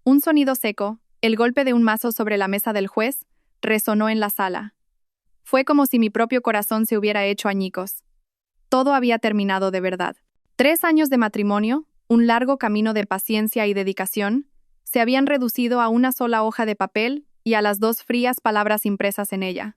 Un sonido seco, el golpe de un mazo sobre la mesa del juez, resonó en la sala. Fue como si mi propio corazón se hubiera hecho añicos. Todo había terminado de verdad. 3 años de matrimonio, un largo camino de paciencia y dedicación, se habían reducido a una sola hoja de papel y a las 2 frías palabras impresas en ella.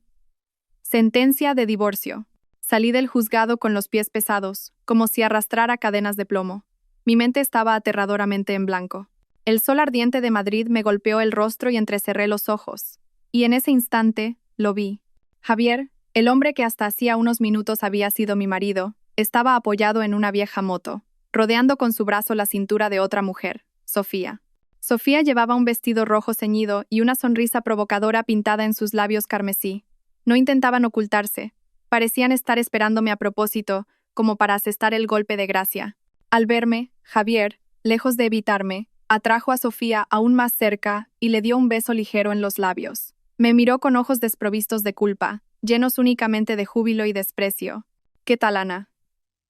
Sentencia de divorcio. Salí del juzgado con los pies pesados, como si arrastrara cadenas de plomo. Mi mente estaba aterradoramente en blanco. El sol ardiente de Madrid me golpeó el rostro y entrecerré los ojos. Y en ese instante, lo vi. Javier, el hombre que hasta hacía unos minutos había sido mi marido, estaba apoyado en una vieja moto, rodeando con su brazo la cintura de otra mujer, Sofía. Sofía llevaba un vestido rojo ceñido y una sonrisa provocadora pintada en sus labios carmesí. No intentaban ocultarse. Parecían estar esperándome a propósito, como para asestar el golpe de gracia. Al verme, Javier, lejos de evitarme, atrajo a Sofía aún más cerca y le dio un beso ligero en los labios. Me miró con ojos desprovistos de culpa, llenos únicamente de júbilo y desprecio. ¿Qué tal, Ana?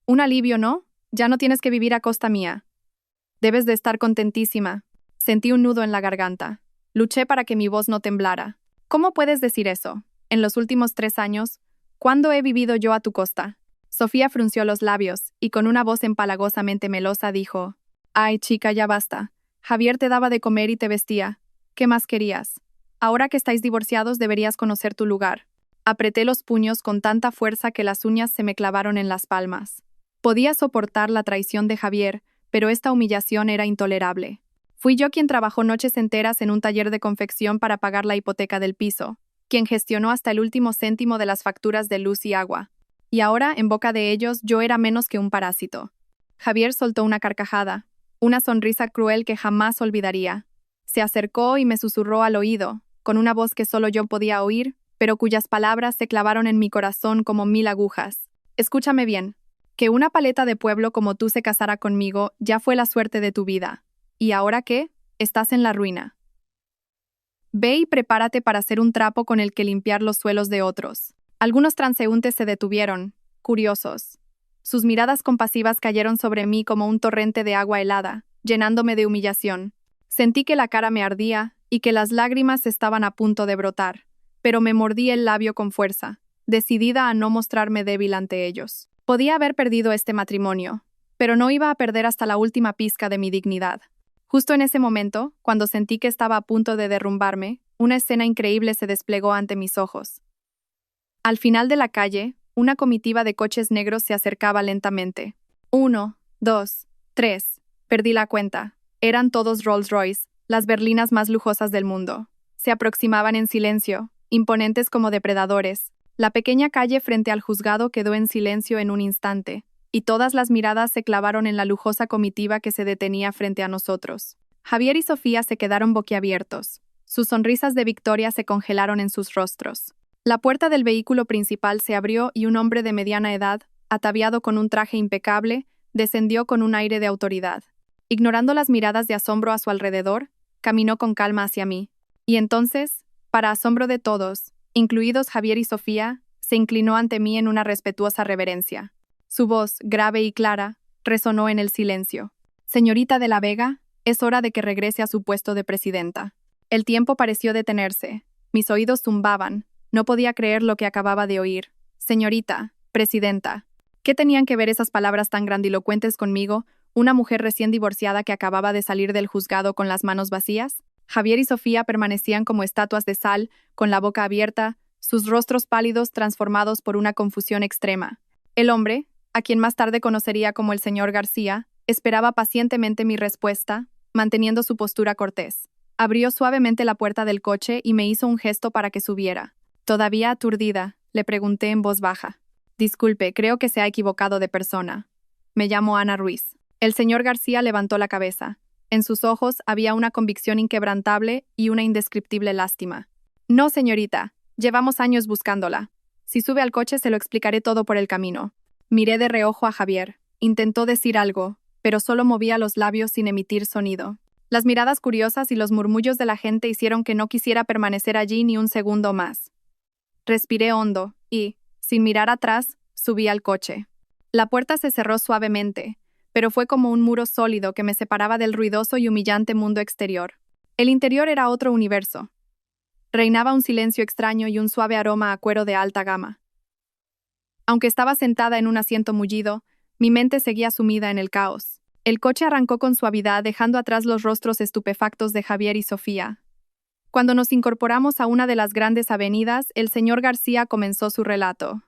Un alivio, ¿no? Ya no tienes que vivir a costa mía. Debes de estar contentísima. Sentí un nudo en la garganta. Luché para que mi voz no temblara. ¿Cómo puedes decir eso? En los últimos 3 años, ¿cuándo he vivido yo a tu costa? Sofía frunció los labios y con una voz empalagosamente melosa dijo: «Ay, chica, ya basta. Javier te daba de comer y te vestía. ¿Qué más querías? Ahora que estáis divorciados deberías conocer tu lugar». Apreté los puños con tanta fuerza que las uñas se me clavaron en las palmas. Podía soportar la traición de Javier, pero esta humillación era intolerable. Fui yo quien trabajó noches enteras en un taller de confección para pagar la hipoteca del piso, quien gestionó hasta el último céntimo de las facturas de luz y agua. Y ahora, en boca de ellos, yo era menos que un parásito. Javier soltó una carcajada, una sonrisa cruel que jamás olvidaría. Se acercó y me susurró al oído, con una voz que solo yo podía oír, pero cuyas palabras se clavaron en mi corazón como 1000 agujas. Escúchame bien. Que una paleta de pueblo como tú se casara conmigo ya fue la suerte de tu vida. ¿Y ahora qué? Estás en la ruina. Ve y prepárate para hacer un trapo con el que limpiar los suelos de otros. Algunos transeúntes se detuvieron, curiosos. Sus miradas compasivas cayeron sobre mí como un torrente de agua helada, llenándome de humillación. Sentí que la cara me ardía y que las lágrimas estaban a punto de brotar, pero me mordí el labio con fuerza, decidida a no mostrarme débil ante ellos. Podía haber perdido este matrimonio, pero no iba a perder hasta la última pizca de mi dignidad. Justo en ese momento, cuando sentí que estaba a punto de derrumbarme, una escena increíble se desplegó ante mis ojos. Al final de la calle, una comitiva de coches negros se acercaba lentamente. 1, 2, 3. Perdí la cuenta. Eran todos Rolls-Royce, las berlinas más lujosas del mundo. Se aproximaban en silencio, imponentes como depredadores. La pequeña calle frente al juzgado quedó en silencio en un instante, y todas las miradas se clavaron en la lujosa comitiva que se detenía frente a nosotros. Javier y Sofía se quedaron boquiabiertos. Sus sonrisas de victoria se congelaron en sus rostros. La puerta del vehículo principal se abrió y un hombre de mediana edad, ataviado con un traje impecable, descendió con un aire de autoridad. Ignorando las miradas de asombro a su alrededor, caminó con calma hacia mí. Y entonces, para asombro de todos, incluidos Javier y Sofía, se inclinó ante mí en una respetuosa reverencia. Su voz, grave y clara, resonó en el silencio. «Señorita de la Vega, es hora de que regrese a su puesto de presidenta». El tiempo pareció detenerse. Mis oídos zumbaban. No podía creer lo que acababa de oír. «Señorita, presidenta». ¿Qué tenían que ver esas palabras tan grandilocuentes conmigo, una mujer recién divorciada que acababa de salir del juzgado con las manos vacías? Javier y Sofía permanecían como estatuas de sal, con la boca abierta, sus rostros pálidos transformados por una confusión extrema. El hombre, a quien más tarde conocería como el señor García, esperaba pacientemente mi respuesta, manteniendo su postura cortés. Abrió suavemente la puerta del coche y me hizo un gesto para que subiera. Todavía aturdida, le pregunté en voz baja: «Disculpe, creo que se ha equivocado de persona. Me llamo Ana Ruiz». El señor García levantó la cabeza. En sus ojos había una convicción inquebrantable y una indescriptible lástima. «No, señorita, llevamos años buscándola. Si sube al coche se lo explicaré todo por el camino». Miré de reojo a Javier. Intentó decir algo, pero solo movía los labios sin emitir sonido. Las miradas curiosas y los murmullos de la gente hicieron que no quisiera permanecer allí ni un segundo más. Respiré hondo y, sin mirar atrás, subí al coche. La puerta se cerró suavemente, pero fue como un muro sólido que me separaba del ruidoso y humillante mundo exterior. El interior era otro universo. Reinaba un silencio extraño y un suave aroma a cuero de alta gama. Aunque estaba sentada en un asiento mullido, mi mente seguía sumida en el caos. El coche arrancó con suavidad, dejando atrás los rostros estupefactos de Javier y Sofía. Cuando nos incorporamos a una de las grandes avenidas, el señor García comenzó su relato.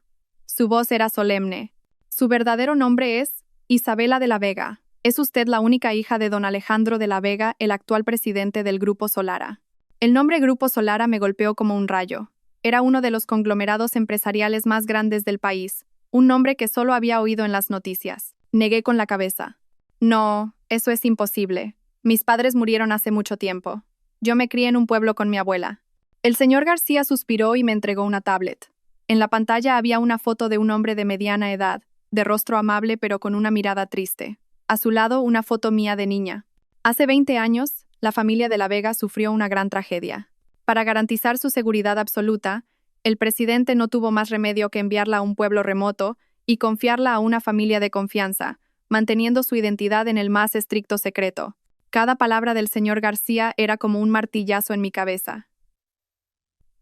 Su voz era solemne. Su verdadero nombre es Isabela de la Vega. Es usted la única hija de don Alejandro de la Vega, el actual presidente del Grupo Solara. El nombre Grupo Solara me golpeó como un rayo. Era uno de los conglomerados empresariales más grandes del país, un nombre que solo había oído en las noticias. Negué con la cabeza. No, eso es imposible. Mis padres murieron hace mucho tiempo. Yo me crié en un pueblo con mi abuela. El señor García suspiró y me entregó una tablet. En la pantalla había una foto de un hombre de mediana edad, de rostro amable pero con una mirada triste. A su lado, una foto mía de niña. Hace 20 años, la familia de la Vega sufrió una gran tragedia. Para garantizar su seguridad absoluta, el presidente no tuvo más remedio que enviarla a un pueblo remoto y confiarla a una familia de confianza, manteniendo su identidad en el más estricto secreto. Cada palabra del señor García era como un martillazo en mi cabeza.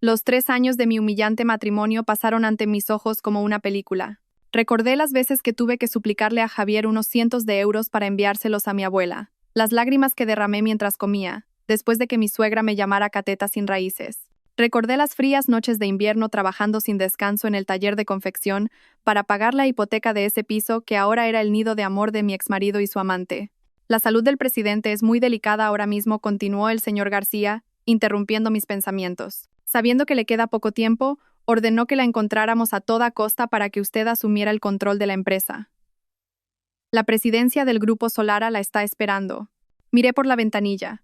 Los 3 años de mi humillante matrimonio pasaron ante mis ojos como una película. Recordé las veces que tuve que suplicarle a Javier unos cientos de euros para enviárselos a mi abuela, las lágrimas que derramé mientras comía, después de que mi suegra me llamara cateta sin raíces. Recordé las frías noches de invierno trabajando sin descanso en el taller de confección para pagar la hipoteca de ese piso que ahora era el nido de amor de mi exmarido y su amante. La salud del presidente es muy delicada ahora mismo, continuó el señor García, interrumpiendo mis pensamientos. Sabiendo que le queda poco tiempo, ordenó que la encontráramos a toda costa para que usted asumiera el control de la empresa. La presidencia del Grupo Solara la está esperando. Miré por la ventanilla.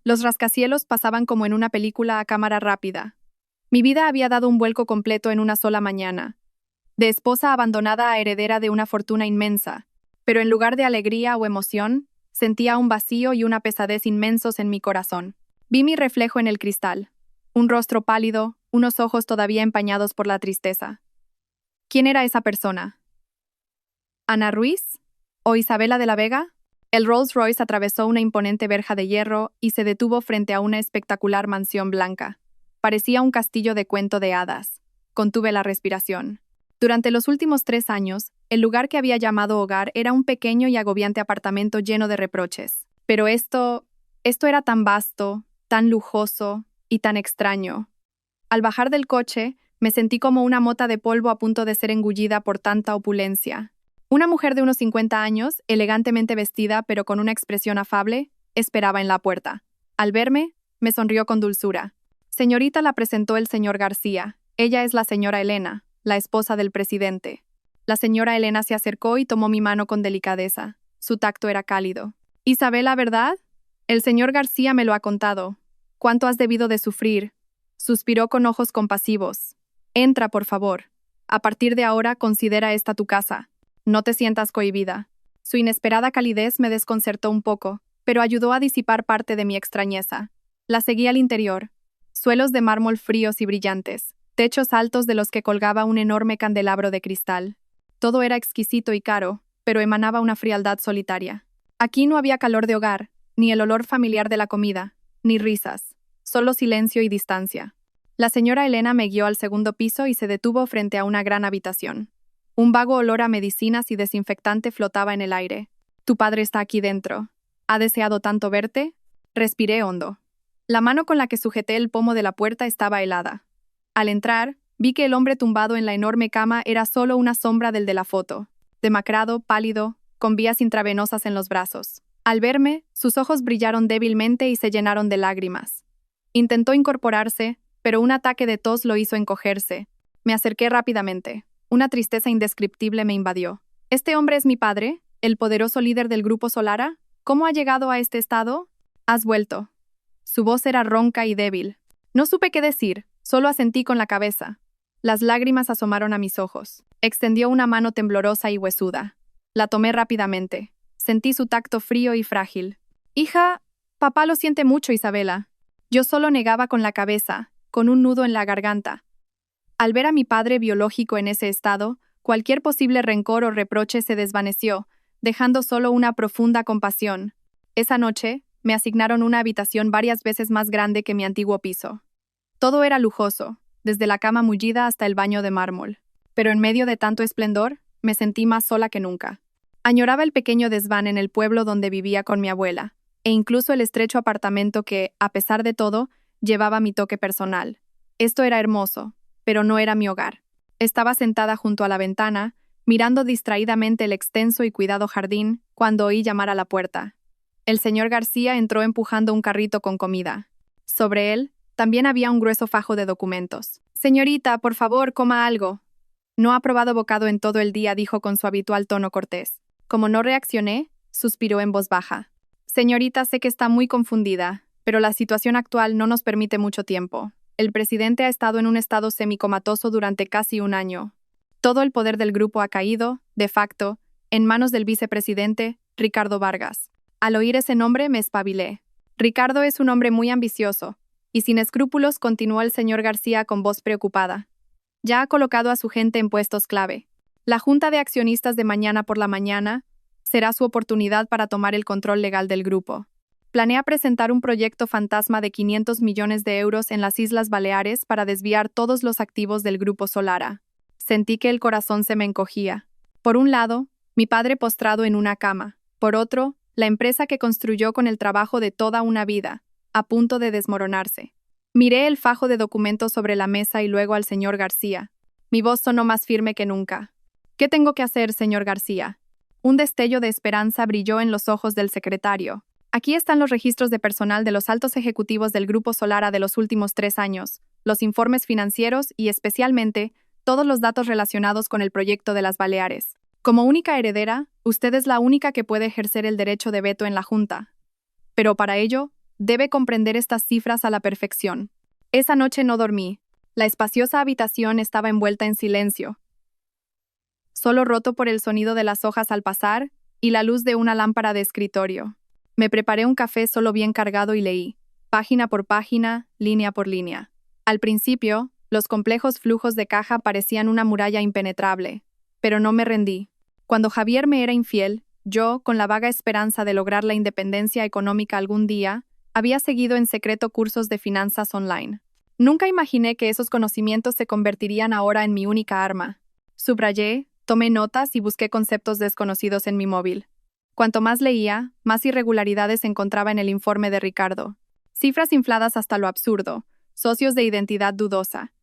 Los rascacielos pasaban como en una película a cámara rápida. Mi vida había dado un vuelco completo en una sola mañana. De esposa abandonada a heredera de una fortuna inmensa, pero en lugar de alegría o emoción, sentía un vacío y una pesadez inmensos en mi corazón. Vi mi reflejo en el cristal. Un rostro pálido, unos ojos todavía empañados por la tristeza. ¿Quién era esa persona? ¿Ana Ruiz? ¿O Isabela de la Vega? El Rolls Royce atravesó una imponente verja de hierro y se detuvo frente a una espectacular mansión blanca. Parecía un castillo de cuento de hadas. Contuve la respiración. Durante los últimos 3 años, el lugar que había llamado hogar era un pequeño y agobiante apartamento lleno de reproches. Pero esto era tan vasto, tan lujoso y tan extraño. Al bajar del coche, me sentí como una mota de polvo a punto de ser engullida por tanta opulencia. Una mujer de unos 50 años, elegantemente vestida pero con una expresión afable, esperaba en la puerta. Al verme, me sonrió con dulzura. Señorita, la presentó el señor García. Ella es la señora Elena, la esposa del presidente. La señora Elena se acercó y tomó mi mano con delicadeza. Su tacto era cálido. Isabela, ¿verdad? El señor García me lo ha contado. ¿Cuánto has debido de sufrir? Suspiró con ojos compasivos. Entra, por favor. A partir de ahora, considera esta tu casa. No te sientas cohibida. Su inesperada calidez me desconcertó un poco, pero ayudó a disipar parte de mi extrañeza. La seguí al interior. Suelos de mármol fríos y brillantes, techos altos de los que colgaba un enorme candelabro de cristal. Todo era exquisito y caro, pero emanaba una frialdad solitaria. Aquí no había calor de hogar, ni el olor familiar de la comida, ni risas, solo silencio y distancia. La señora Elena me guió al segundo piso y se detuvo frente a una gran habitación. Un vago olor a medicinas y desinfectante flotaba en el aire. Tu padre está aquí dentro. ¿Ha deseado tanto verte? Respiré hondo. La mano con la que sujeté el pomo de la puerta estaba helada. Al entrar, vi que el hombre tumbado en la enorme cama era solo una sombra del de la foto, demacrado, pálido, con vías intravenosas en los brazos. Al verme, sus ojos brillaron débilmente y se llenaron de lágrimas. Intentó incorporarse, pero un ataque de tos lo hizo encogerse. Me acerqué rápidamente. Una tristeza indescriptible me invadió. ¿Este hombre es mi padre? ¿El poderoso líder del Grupo Solara? ¿Cómo ha llegado a este estado? Has vuelto. Su voz era ronca y débil. No supe qué decir, solo asentí con la cabeza. Las lágrimas asomaron a mis ojos. Extendió una mano temblorosa y huesuda. La tomé rápidamente. Sentí su tacto frío y frágil. Hija, papá lo siente mucho, Isabela. Yo solo negaba con la cabeza, con un nudo en la garganta. Al ver a mi padre biológico en ese estado, cualquier posible rencor o reproche se desvaneció, dejando solo una profunda compasión. Esa noche, me asignaron una habitación varias veces más grande que mi antiguo piso. Todo era lujoso, desde la cama mullida hasta el baño de mármol. Pero en medio de tanto esplendor, me sentí más sola que nunca. Añoraba el pequeño desván en el pueblo donde vivía con mi abuela, e incluso el estrecho apartamento que, a pesar de todo, llevaba mi toque personal. Esto era hermoso, pero no era mi hogar. Estaba sentada junto a la ventana, mirando distraídamente el extenso y cuidado jardín, cuando oí llamar a la puerta. El señor García entró empujando un carrito con comida. Sobre él, también había un grueso fajo de documentos. «Señorita, por favor, coma algo». «No ha probado bocado en todo el día», dijo con su habitual tono cortés. Como no reaccioné, suspiró en voz baja. «Señorita, sé que está muy confundida, pero la situación actual no nos permite mucho tiempo. El presidente ha estado en un estado semicomatoso durante casi un año. Todo el poder del grupo ha caído, de facto, en manos del vicepresidente, Ricardo Vargas». Al oír ese nombre me espabilé. Ricardo es un hombre muy ambicioso, y sin escrúpulos continuó el señor García con voz preocupada. Ya ha colocado a su gente en puestos clave. La junta de accionistas de mañana por la mañana será su oportunidad para tomar el control legal del grupo. Planea presentar un proyecto fantasma de 500 millones de euros en las Islas Baleares para desviar todos los activos del grupo Solara. Sentí que el corazón se me encogía. Por un lado, mi padre postrado en una cama. Por otro, la empresa que construyó con el trabajo de toda una vida, a punto de desmoronarse. Miré el fajo de documentos sobre la mesa y luego al señor García. Mi voz sonó más firme que nunca. «¿Qué tengo que hacer, señor García?» Un destello de esperanza brilló en los ojos del secretario. «Aquí están los registros de personal de los altos ejecutivos del Grupo Solara de los últimos 3 años, los informes financieros y, especialmente, todos los datos relacionados con el proyecto de las Baleares. Como única heredera, usted es la única que puede ejercer el derecho de veto en la Junta. Pero para ello, debe comprender estas cifras a la perfección». Esa noche no dormí. La espaciosa habitación estaba envuelta en silencio, solo roto por el sonido de las hojas al pasar y la luz de una lámpara de escritorio. Me preparé un café solo bien cargado y leí, página por página, línea por línea. Al principio, los complejos flujos de caja parecían una muralla impenetrable, pero no me rendí. Cuando Javier me era infiel, yo, con la vaga esperanza de lograr la independencia económica algún día, había seguido en secreto cursos de finanzas online. Nunca imaginé que esos conocimientos se convertirían ahora en mi única arma. Subrayé, tomé notas y busqué conceptos desconocidos en mi móvil. Cuanto más leía, más irregularidades encontraba en el informe de Ricardo. Cifras infladas hasta lo absurdo, socios de identidad dudosa.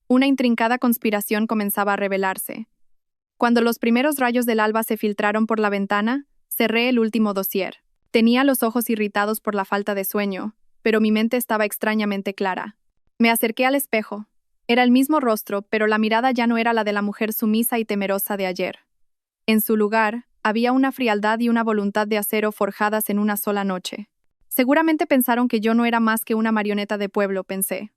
Una intrincada conspiración comenzaba a revelarse. Cuando los primeros rayos del alba se filtraron por la ventana, cerré el último dossier. Tenía los ojos irritados por la falta de sueño, pero mi mente estaba extrañamente clara. Me acerqué al espejo. Era el mismo rostro, pero la mirada ya no era la de la mujer sumisa y temerosa de ayer. En su lugar, había una frialdad y una voluntad de acero forjadas en una sola noche. Seguramente pensaron que yo no era más que una marioneta de pueblo, pensé.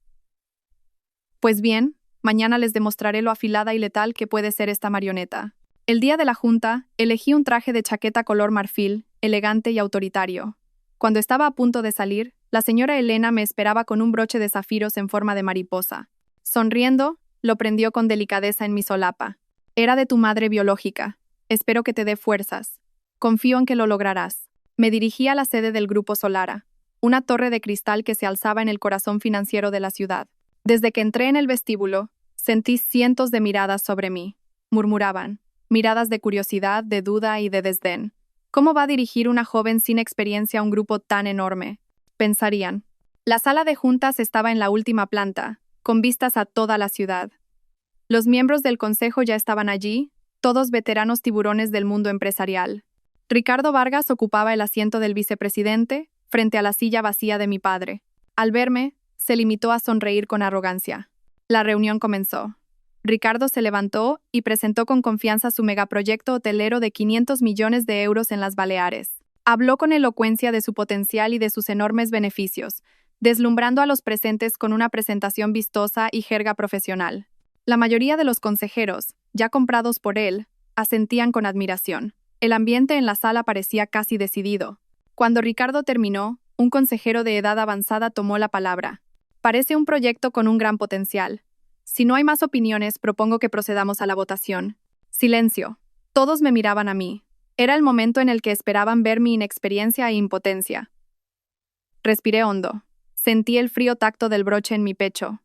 Pues bien, mañana les demostraré lo afilada y letal que puede ser esta marioneta. El día de la junta, elegí un traje de chaqueta color marfil, elegante y autoritario. Cuando estaba a punto de salir, la señora Elena me esperaba con un broche de zafiros en forma de mariposa. Sonriendo, lo prendió con delicadeza en mi solapa. «Era de tu madre biológica. Espero que te dé fuerzas. Confío en que lo lograrás». Me dirigí a la sede del Grupo Solara, una torre de cristal que se alzaba en el corazón financiero de la ciudad. Desde que entré en el vestíbulo, sentí cientos de miradas sobre mí. Murmuraban, miradas de curiosidad, de duda y de desdén. ¿Cómo va a dirigir una joven sin experiencia a un grupo tan enorme?, pensarían. La sala de juntas estaba en la última planta, con vistas a toda la ciudad. Los miembros del consejo ya estaban allí, todos veteranos tiburones del mundo empresarial. Ricardo Vargas ocupaba el asiento del vicepresidente, frente a la silla vacía de mi padre. Al verme, se limitó a sonreír con arrogancia. La reunión comenzó. Ricardo se levantó y presentó con confianza su megaproyecto hotelero de 500 millones de euros en las Baleares. Habló con elocuencia de su potencial y de sus enormes beneficios, deslumbrando a los presentes con una presentación vistosa y jerga profesional. La mayoría de los consejeros, ya comprados por él, asentían con admiración. El ambiente en la sala parecía casi decidido. Cuando Ricardo terminó, un consejero de edad avanzada tomó la palabra. «Parece un proyecto con un gran potencial. Si no hay más opiniones, propongo que procedamos a la votación». Silencio. Todos me miraban a mí. Era el momento en el que esperaban ver mi inexperiencia e impotencia. Respiré hondo. Sentí el frío tacto del broche en mi pecho.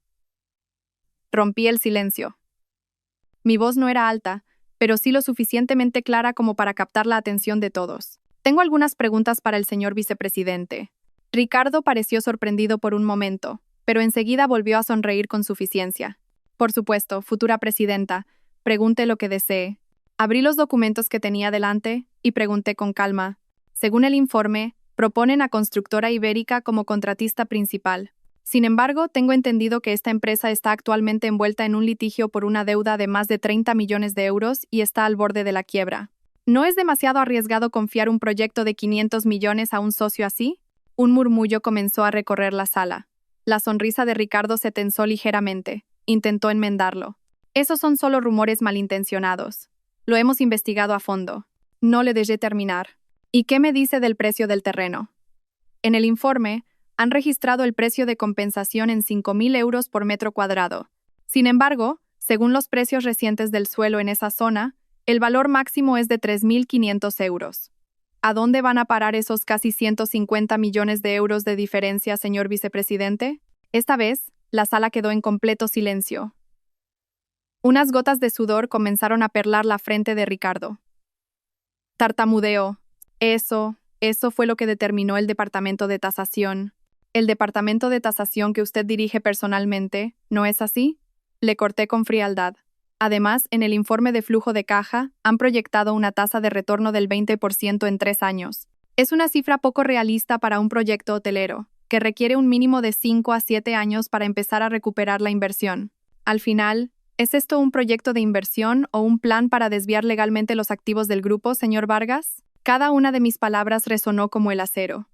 Rompí el silencio. Mi voz no era alta, pero sí lo suficientemente clara como para captar la atención de todos. Tengo algunas preguntas para el señor vicepresidente. Ricardo pareció sorprendido por un momento, pero enseguida volvió a sonreír con suficiencia. Por supuesto, futura presidenta, pregunte lo que desee. Abrí los documentos que tenía delante y pregunté con calma. Según el informe, proponen a Constructora Ibérica como contratista principal. Sin embargo, tengo entendido que esta empresa está actualmente envuelta en un litigio por una deuda de más de 30 millones de euros y está al borde de la quiebra. ¿No es demasiado arriesgado confiar un proyecto de 500 millones a un socio así? Un murmullo comenzó a recorrer la sala. La sonrisa de Ricardo se tensó ligeramente. Intentó enmendarlo. Esos son solo rumores malintencionados. Lo hemos investigado a fondo. No le dejé terminar. ¿Y qué me dice del precio del terreno? En el informe, han registrado el precio de compensación en 5.000 euros por metro cuadrado. Sin embargo, según los precios recientes del suelo en esa zona, el valor máximo es de 3.500 euros. ¿A dónde van a parar esos casi 150 millones de euros de diferencia, señor vicepresidente? Esta vez, la sala quedó en completo silencio. Unas gotas de sudor comenzaron a perlar la frente de Ricardo. Tartamudeó. Eso fue lo que determinó el departamento de tasación. El departamento de tasación que usted dirige personalmente, ¿no es así? Le corté con frialdad. Además, en el informe de flujo de caja, han proyectado una tasa de retorno del 20% en 3 años. Es una cifra poco realista para un proyecto hotelero, que requiere un mínimo de 5 a 7 años para empezar a recuperar la inversión. Al final, ¿es esto un proyecto de inversión o un plan para desviar legalmente los activos del grupo, señor Vargas? Cada una de mis palabras resonó como el acero.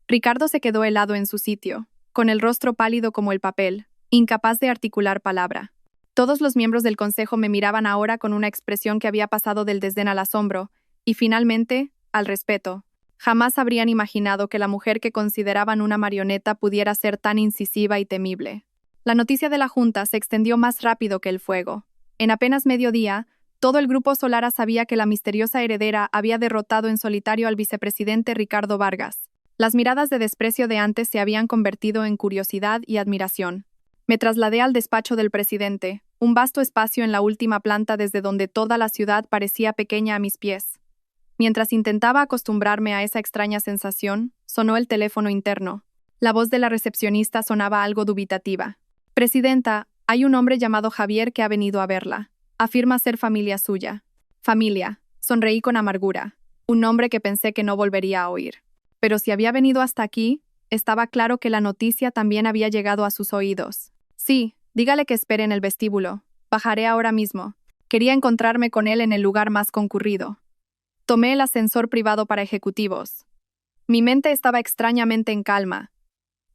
Ricardo se quedó helado en su sitio, con el rostro pálido como el papel, incapaz de articular palabra. Todos los miembros del consejo me miraban ahora con una expresión que había pasado del desdén al asombro, y finalmente, al respeto. Jamás habrían imaginado que la mujer que consideraban una marioneta pudiera ser tan incisiva y temible. La noticia de la junta se extendió más rápido que el fuego. En apenas mediodía, todo el grupo Solara sabía que la misteriosa heredera había derrotado en solitario al vicepresidente Ricardo Vargas. Las miradas de desprecio de antes se habían convertido en curiosidad y admiración. Me trasladé al despacho del presidente, un vasto espacio en la última planta desde donde toda la ciudad parecía pequeña a mis pies. Mientras intentaba acostumbrarme a esa extraña sensación, sonó el teléfono interno. La voz de la recepcionista sonaba algo dubitativa. Presidenta, hay un hombre llamado Javier que ha venido a verla. Afirma ser familia suya. Familia. Sonreí con amargura. Un nombre que pensé que no volvería a oír. Pero si había venido hasta aquí, estaba claro que la noticia también había llegado a sus oídos. Sí, dígale que espere en el vestíbulo. Bajaré ahora mismo. Quería encontrarme con él en el lugar más concurrido. Tomé el ascensor privado para ejecutivos. Mi mente estaba extrañamente en calma.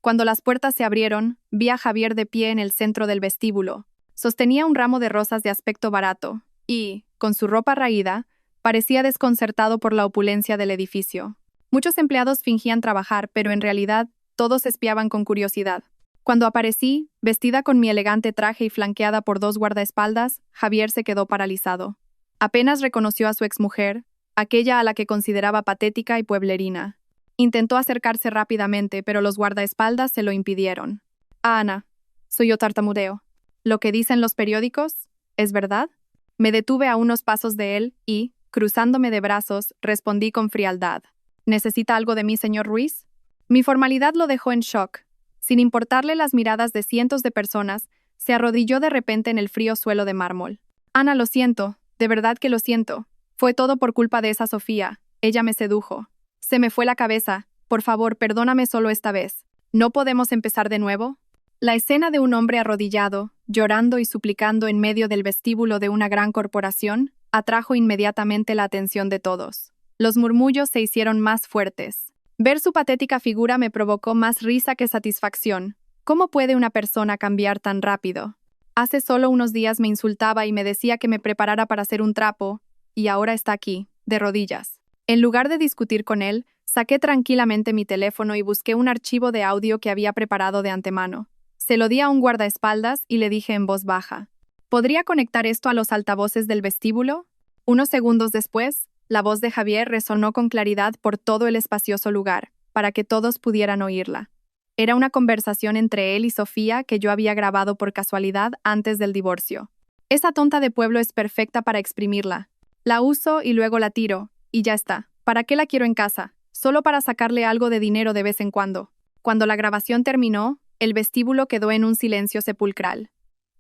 Cuando las puertas se abrieron, vi a Javier de pie en el centro del vestíbulo. Sostenía un ramo de rosas de aspecto barato y, con su ropa raída, parecía desconcertado por la opulencia del edificio. Muchos empleados fingían trabajar, pero en realidad todos espiaban con curiosidad. Cuando aparecí, vestida con mi elegante traje y flanqueada por 2 guardaespaldas, Javier se quedó paralizado. Apenas reconoció a su exmujer, aquella a la que consideraba patética y pueblerina. Intentó acercarse rápidamente, pero los guardaespaldas se lo impidieron. Ana, soy yo, tartamudeo. ¿Lo que dicen los periódicos es verdad? Me detuve a unos pasos de él y, cruzándome de brazos, respondí con frialdad. ¿Necesita algo de mí, señor Ruiz? Mi formalidad lo dejó en shock. Sin importarle las miradas de cientos de personas, se arrodilló de repente en el frío suelo de mármol. Ana, lo siento, de verdad que lo siento. Fue todo por culpa de esa Sofía. Ella me sedujo. Se me fue la cabeza. Por favor, perdóname solo esta vez. ¿No podemos empezar de nuevo? La escena de un hombre arrodillado, llorando y suplicando en medio del vestíbulo de una gran corporación, atrajo inmediatamente la atención de todos. Los murmullos se hicieron más fuertes. Ver su patética figura me provocó más risa que satisfacción. ¿Cómo puede una persona cambiar tan rápido? Hace solo unos días me insultaba y me decía que me preparara para hacer un trapo, y ahora está aquí, de rodillas. En lugar de discutir con él, saqué tranquilamente mi teléfono y busqué un archivo de audio que había preparado de antemano. Se lo di a un guardaespaldas y le dije en voz baja: ¿podría conectar esto a los altavoces del vestíbulo? Unos segundos después, la voz de Javier resonó con claridad por todo el espacioso lugar. para que todos pudieran oírla. Era una conversación entre él y Sofía que yo había grabado por casualidad antes del divorcio. Esa tonta de pueblo es perfecta para exprimirla. La uso y luego la tiro, y ya está. ¿Para qué la quiero en casa? Solo para sacarle algo de dinero de vez en cuando. Cuando la grabación terminó, el vestíbulo quedó en un silencio sepulcral.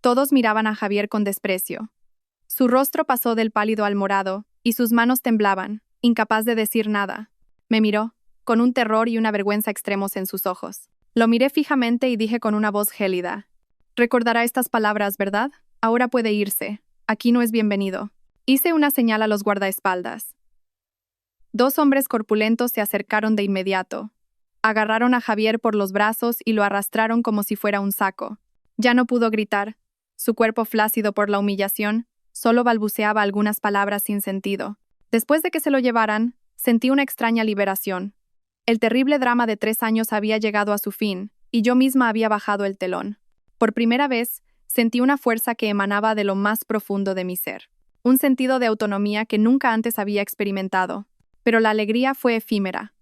Todos miraban a Javier con desprecio. Su rostro pasó del pálido al morado, y sus manos temblaban, incapaz de decir nada. Me miró, con un terror y una vergüenza extremos en sus ojos. Lo miré fijamente y dije con una voz gélida: «Recordará estas palabras, ¿verdad? Ahora puede irse. Aquí no es bienvenido». Hice una señal a los guardaespaldas. 2 hombres corpulentos se acercaron de inmediato. Agarraron a Javier por los brazos y lo arrastraron como si fuera un saco. Ya no pudo gritar. Su cuerpo flácido por la humillación, solo balbuceaba algunas palabras sin sentido. Después de que se lo llevaran, sentí una extraña liberación. El terrible drama de 3 años había llegado a su fin, y yo misma había bajado el telón. Por primera vez, sentí una fuerza que emanaba de lo más profundo de mi ser. Un sentido de autonomía que nunca antes había experimentado. Pero la alegría fue efímera.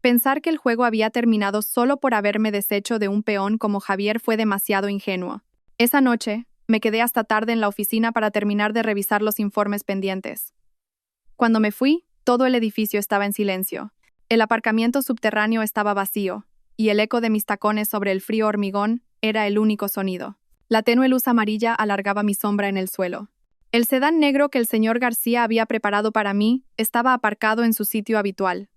Pensar que el juego había terminado solo por haberme deshecho de un peón como Javier fue demasiado ingenuo. Esa noche, me quedé hasta tarde en la oficina para terminar de revisar los informes pendientes. Cuando me fui, todo el edificio estaba en silencio. El aparcamiento subterráneo estaba vacío, y el eco de mis tacones sobre el frío hormigón era el único sonido. La tenue luz amarilla alargaba mi sombra en el suelo. El sedán negro que el señor García había preparado para mí estaba aparcado en su sitio habitual.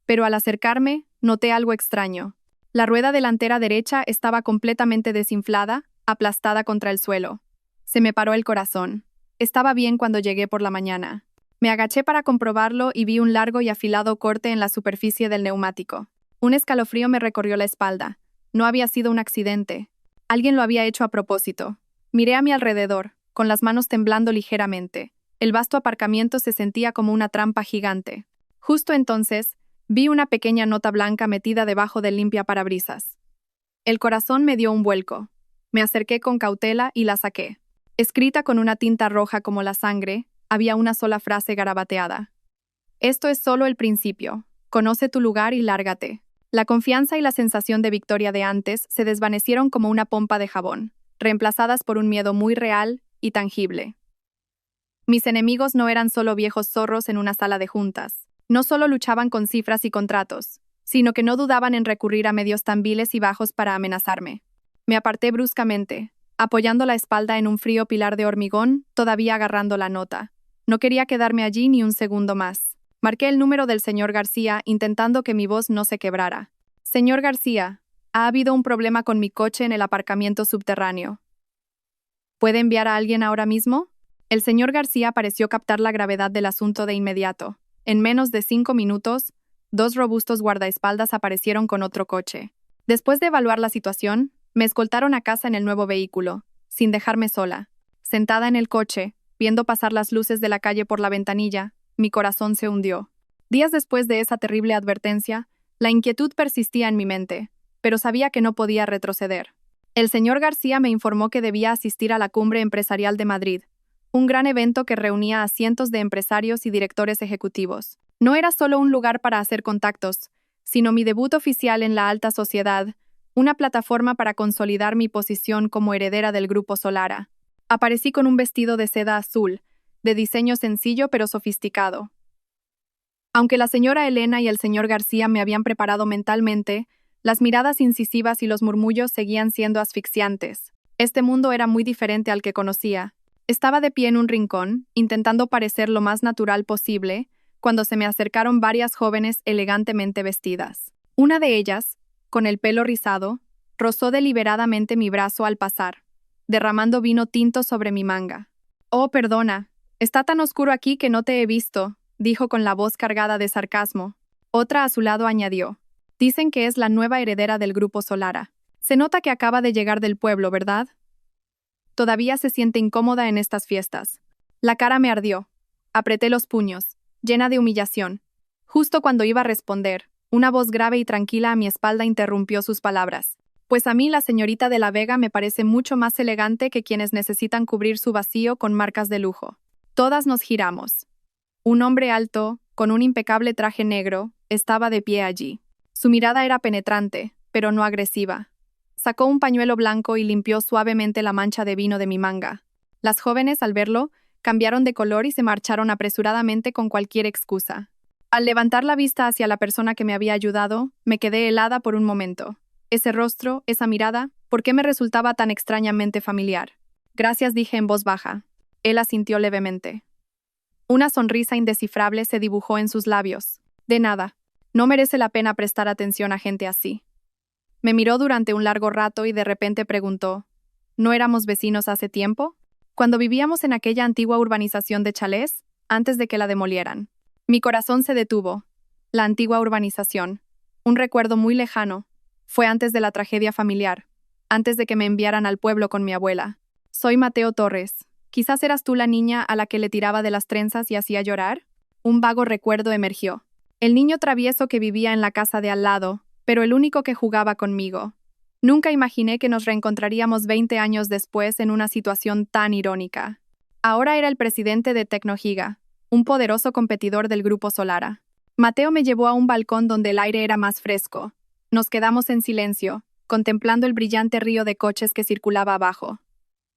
Pero al acercarme, noté algo extraño. La rueda delantera derecha estaba completamente desinflada, aplastada contra el suelo. Se me paró el corazón. Estaba bien cuando llegué por la mañana. Me agaché para comprobarlo y vi un largo y afilado corte en la superficie del neumático. Un escalofrío me recorrió la espalda. No había sido un accidente. Alguien lo había hecho a propósito. Miré a mi alrededor, con las manos temblando ligeramente. El vasto aparcamiento se sentía como una trampa gigante. Justo entonces, vi una pequeña nota blanca metida debajo del limpiaparabrisas. El corazón me dio un vuelco. Me acerqué con cautela y la saqué. Escrita con una tinta roja como la sangre, había una sola frase garabateada. «Esto es solo el principio. Conoce tu lugar y lárgate». La confianza y la sensación de victoria de antes se desvanecieron como una pompa de jabón, reemplazadas por un miedo muy real y tangible. Mis enemigos no eran solo viejos zorros en una sala de juntas. No solo luchaban con cifras y contratos, sino que no dudaban en recurrir a medios tan viles y bajos para amenazarme. Me aparté bruscamente, apoyando la espalda en un frío pilar de hormigón, todavía agarrando la nota. No quería quedarme allí ni un segundo más. Marqué el número del señor García, intentando que mi voz no se quebrara. «Señor García, ha habido un problema con mi coche en el aparcamiento subterráneo. ¿Puede enviar a alguien ahora mismo?» El señor García pareció captar la gravedad del asunto de inmediato. En menos de 5 minutos, 2 robustos guardaespaldas aparecieron con otro coche. Después de evaluar la situación, me escoltaron a casa en el nuevo vehículo, sin dejarme sola. Sentada en el coche, viendo pasar las luces de la calle por la ventanilla, mi corazón se hundió. Días después de esa terrible advertencia, la inquietud persistía en mi mente, pero sabía que no podía retroceder. El señor García me informó que debía asistir a la Cumbre Empresarial de Madrid, un gran evento que reunía a cientos de empresarios y directores ejecutivos. No era solo un lugar para hacer contactos, sino mi debut oficial en la alta sociedad, una plataforma para consolidar mi posición como heredera del Grupo Solara. Aparecí con un vestido de seda azul, de diseño sencillo pero sofisticado. Aunque la señora Elena y el señor García me habían preparado mentalmente, las miradas incisivas y los murmullos seguían siendo asfixiantes. Este mundo era muy diferente al que conocía. Estaba de pie en un rincón, intentando parecer lo más natural posible, cuando se me acercaron varias jóvenes elegantemente vestidas. Una de ellas, con el pelo rizado, rozó deliberadamente mi brazo al pasar, derramando vino tinto sobre mi manga. «Oh, perdona, está tan oscuro aquí que no te he visto», dijo con la voz cargada de sarcasmo. Otra a su lado añadió: «Dicen que es la nueva heredera del Grupo Solara. Se nota que acaba de llegar del pueblo, ¿verdad? Todavía se siente incómoda en estas fiestas». La cara me ardió. Apreté los puños, llena de humillación. Justo cuando iba a responder, una voz grave y tranquila a mi espalda interrumpió sus palabras. «Pues a mí la señorita de la Vega me parece mucho más elegante que quienes necesitan cubrir su vacío con marcas de lujo». Todas nos giramos. Un hombre alto, con un impecable traje negro, estaba de pie allí. Su mirada era penetrante, pero no agresiva. Sacó un pañuelo blanco y limpió suavemente la mancha de vino de mi manga. Las jóvenes, al verlo, cambiaron de color y se marcharon apresuradamente con cualquier excusa. Al levantar la vista hacia la persona que me había ayudado, me quedé helada por un momento. Ese rostro, esa mirada, ¿por qué me resultaba tan extrañamente familiar? Gracias, dije en voz baja. Él asintió levemente. Una sonrisa indescifrable se dibujó en sus labios. De nada. No merece la pena prestar atención a gente así. Me miró durante un largo rato y de repente preguntó, ¿no éramos vecinos hace tiempo? Cuando vivíamos en aquella antigua urbanización de chalés, antes de que la demolieran. Mi corazón se detuvo. La antigua urbanización. Un recuerdo muy lejano. Fue antes de la tragedia familiar. Antes de que me enviaran al pueblo con mi abuela. Soy Mateo Torres. ¿Quizás eras tú la niña a la que le tiraba de las trenzas y hacía llorar? Un vago recuerdo emergió. El niño travieso que vivía en la casa de al lado, pero el único que jugaba conmigo. Nunca imaginé que nos reencontraríamos 20 años después en una situación tan irónica. Ahora era el presidente de Tecnogiga, un poderoso competidor del grupo Solara. Mateo me llevó a un balcón donde el aire era más fresco. Nos quedamos en silencio, contemplando el brillante río de coches que circulaba abajo.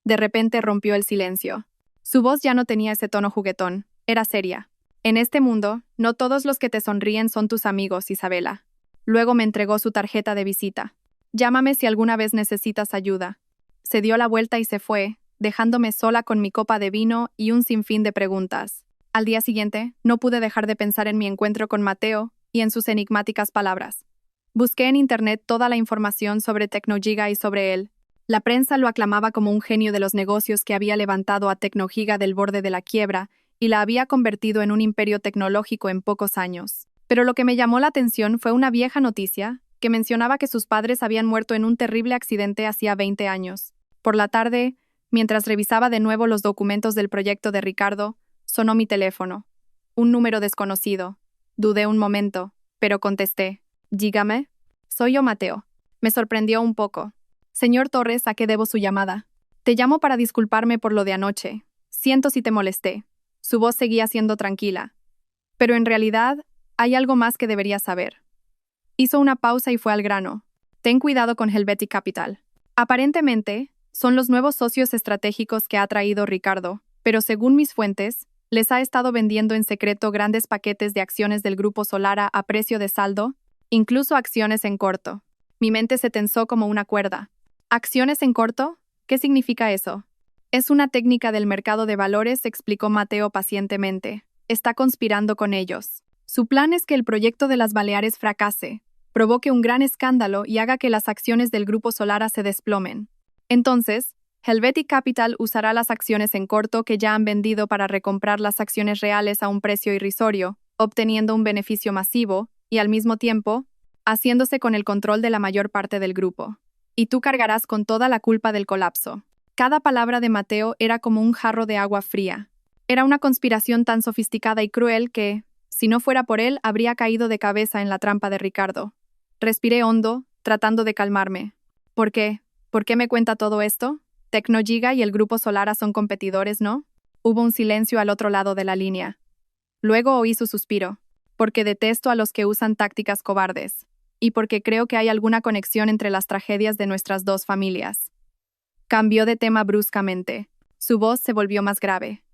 De repente rompió el silencio. Su voz ya no tenía ese tono juguetón, era seria. En este mundo, no todos los que te sonríen son tus amigos, Isabela. Luego me entregó su tarjeta de visita. Llámame si alguna vez necesitas ayuda. Se dio la vuelta y se fue, dejándome sola con mi copa de vino y un sinfín de preguntas. Al día siguiente, no pude dejar de pensar en mi encuentro con Mateo y en sus enigmáticas palabras. Busqué en internet toda la información sobre Tecnogiga y sobre él. La prensa lo aclamaba como un genio de los negocios que había levantado a Tecnogiga del borde de la quiebra y la había convertido en un imperio tecnológico en pocos años. Pero lo que me llamó la atención fue una vieja noticia que mencionaba que sus padres habían muerto en un terrible accidente hacía 20 años. Por la tarde, mientras revisaba de nuevo los documentos del proyecto de Ricardo, sonó mi teléfono. Un número desconocido. Dudé un momento, pero contesté. Dígame. Soy yo, Mateo. Me sorprendió un poco. Señor Torres, ¿a qué debo su llamada? Te llamo para disculparme por lo de anoche. Siento si te molesté. Su voz seguía siendo tranquila. Pero en realidad, hay algo más que deberías saber. Hizo una pausa y fue al grano. Ten cuidado con Helvetic Capital. Aparentemente, son los nuevos socios estratégicos que ha traído Ricardo, pero según mis fuentes, les ha estado vendiendo en secreto grandes paquetes de acciones del grupo Solara a precio de saldo, incluso acciones en corto. Mi mente se tensó como una cuerda. ¿Acciones en corto? ¿Qué significa eso? Es una técnica del mercado de valores, explicó Mateo pacientemente. Está conspirando con ellos. Su plan es que el proyecto de las Baleares fracase, provoque un gran escándalo y haga que las acciones del grupo Solara se desplomen. Entonces, Helvetic Capital usará las acciones en corto que ya han vendido para recomprar las acciones reales a un precio irrisorio, obteniendo un beneficio masivo y, al mismo tiempo, haciéndose con el control de la mayor parte del grupo. Y tú cargarás con toda la culpa del colapso. Cada palabra de Mateo era como un jarro de agua fría. Era una conspiración tan sofisticada y cruel que, si no fuera por él, habría caído de cabeza en la trampa de Ricardo. Respiré hondo, tratando de calmarme. ¿Por qué? ¿Por qué me cuenta todo esto? Tecnogiga y el grupo Solara son competidores, ¿no? Hubo un silencio al otro lado de la línea. Luego oí su suspiro. Porque detesto a los que usan tácticas cobardes. Y porque creo que hay alguna conexión entre las tragedias de nuestras dos familias. Cambió de tema bruscamente. Su voz se volvió más grave.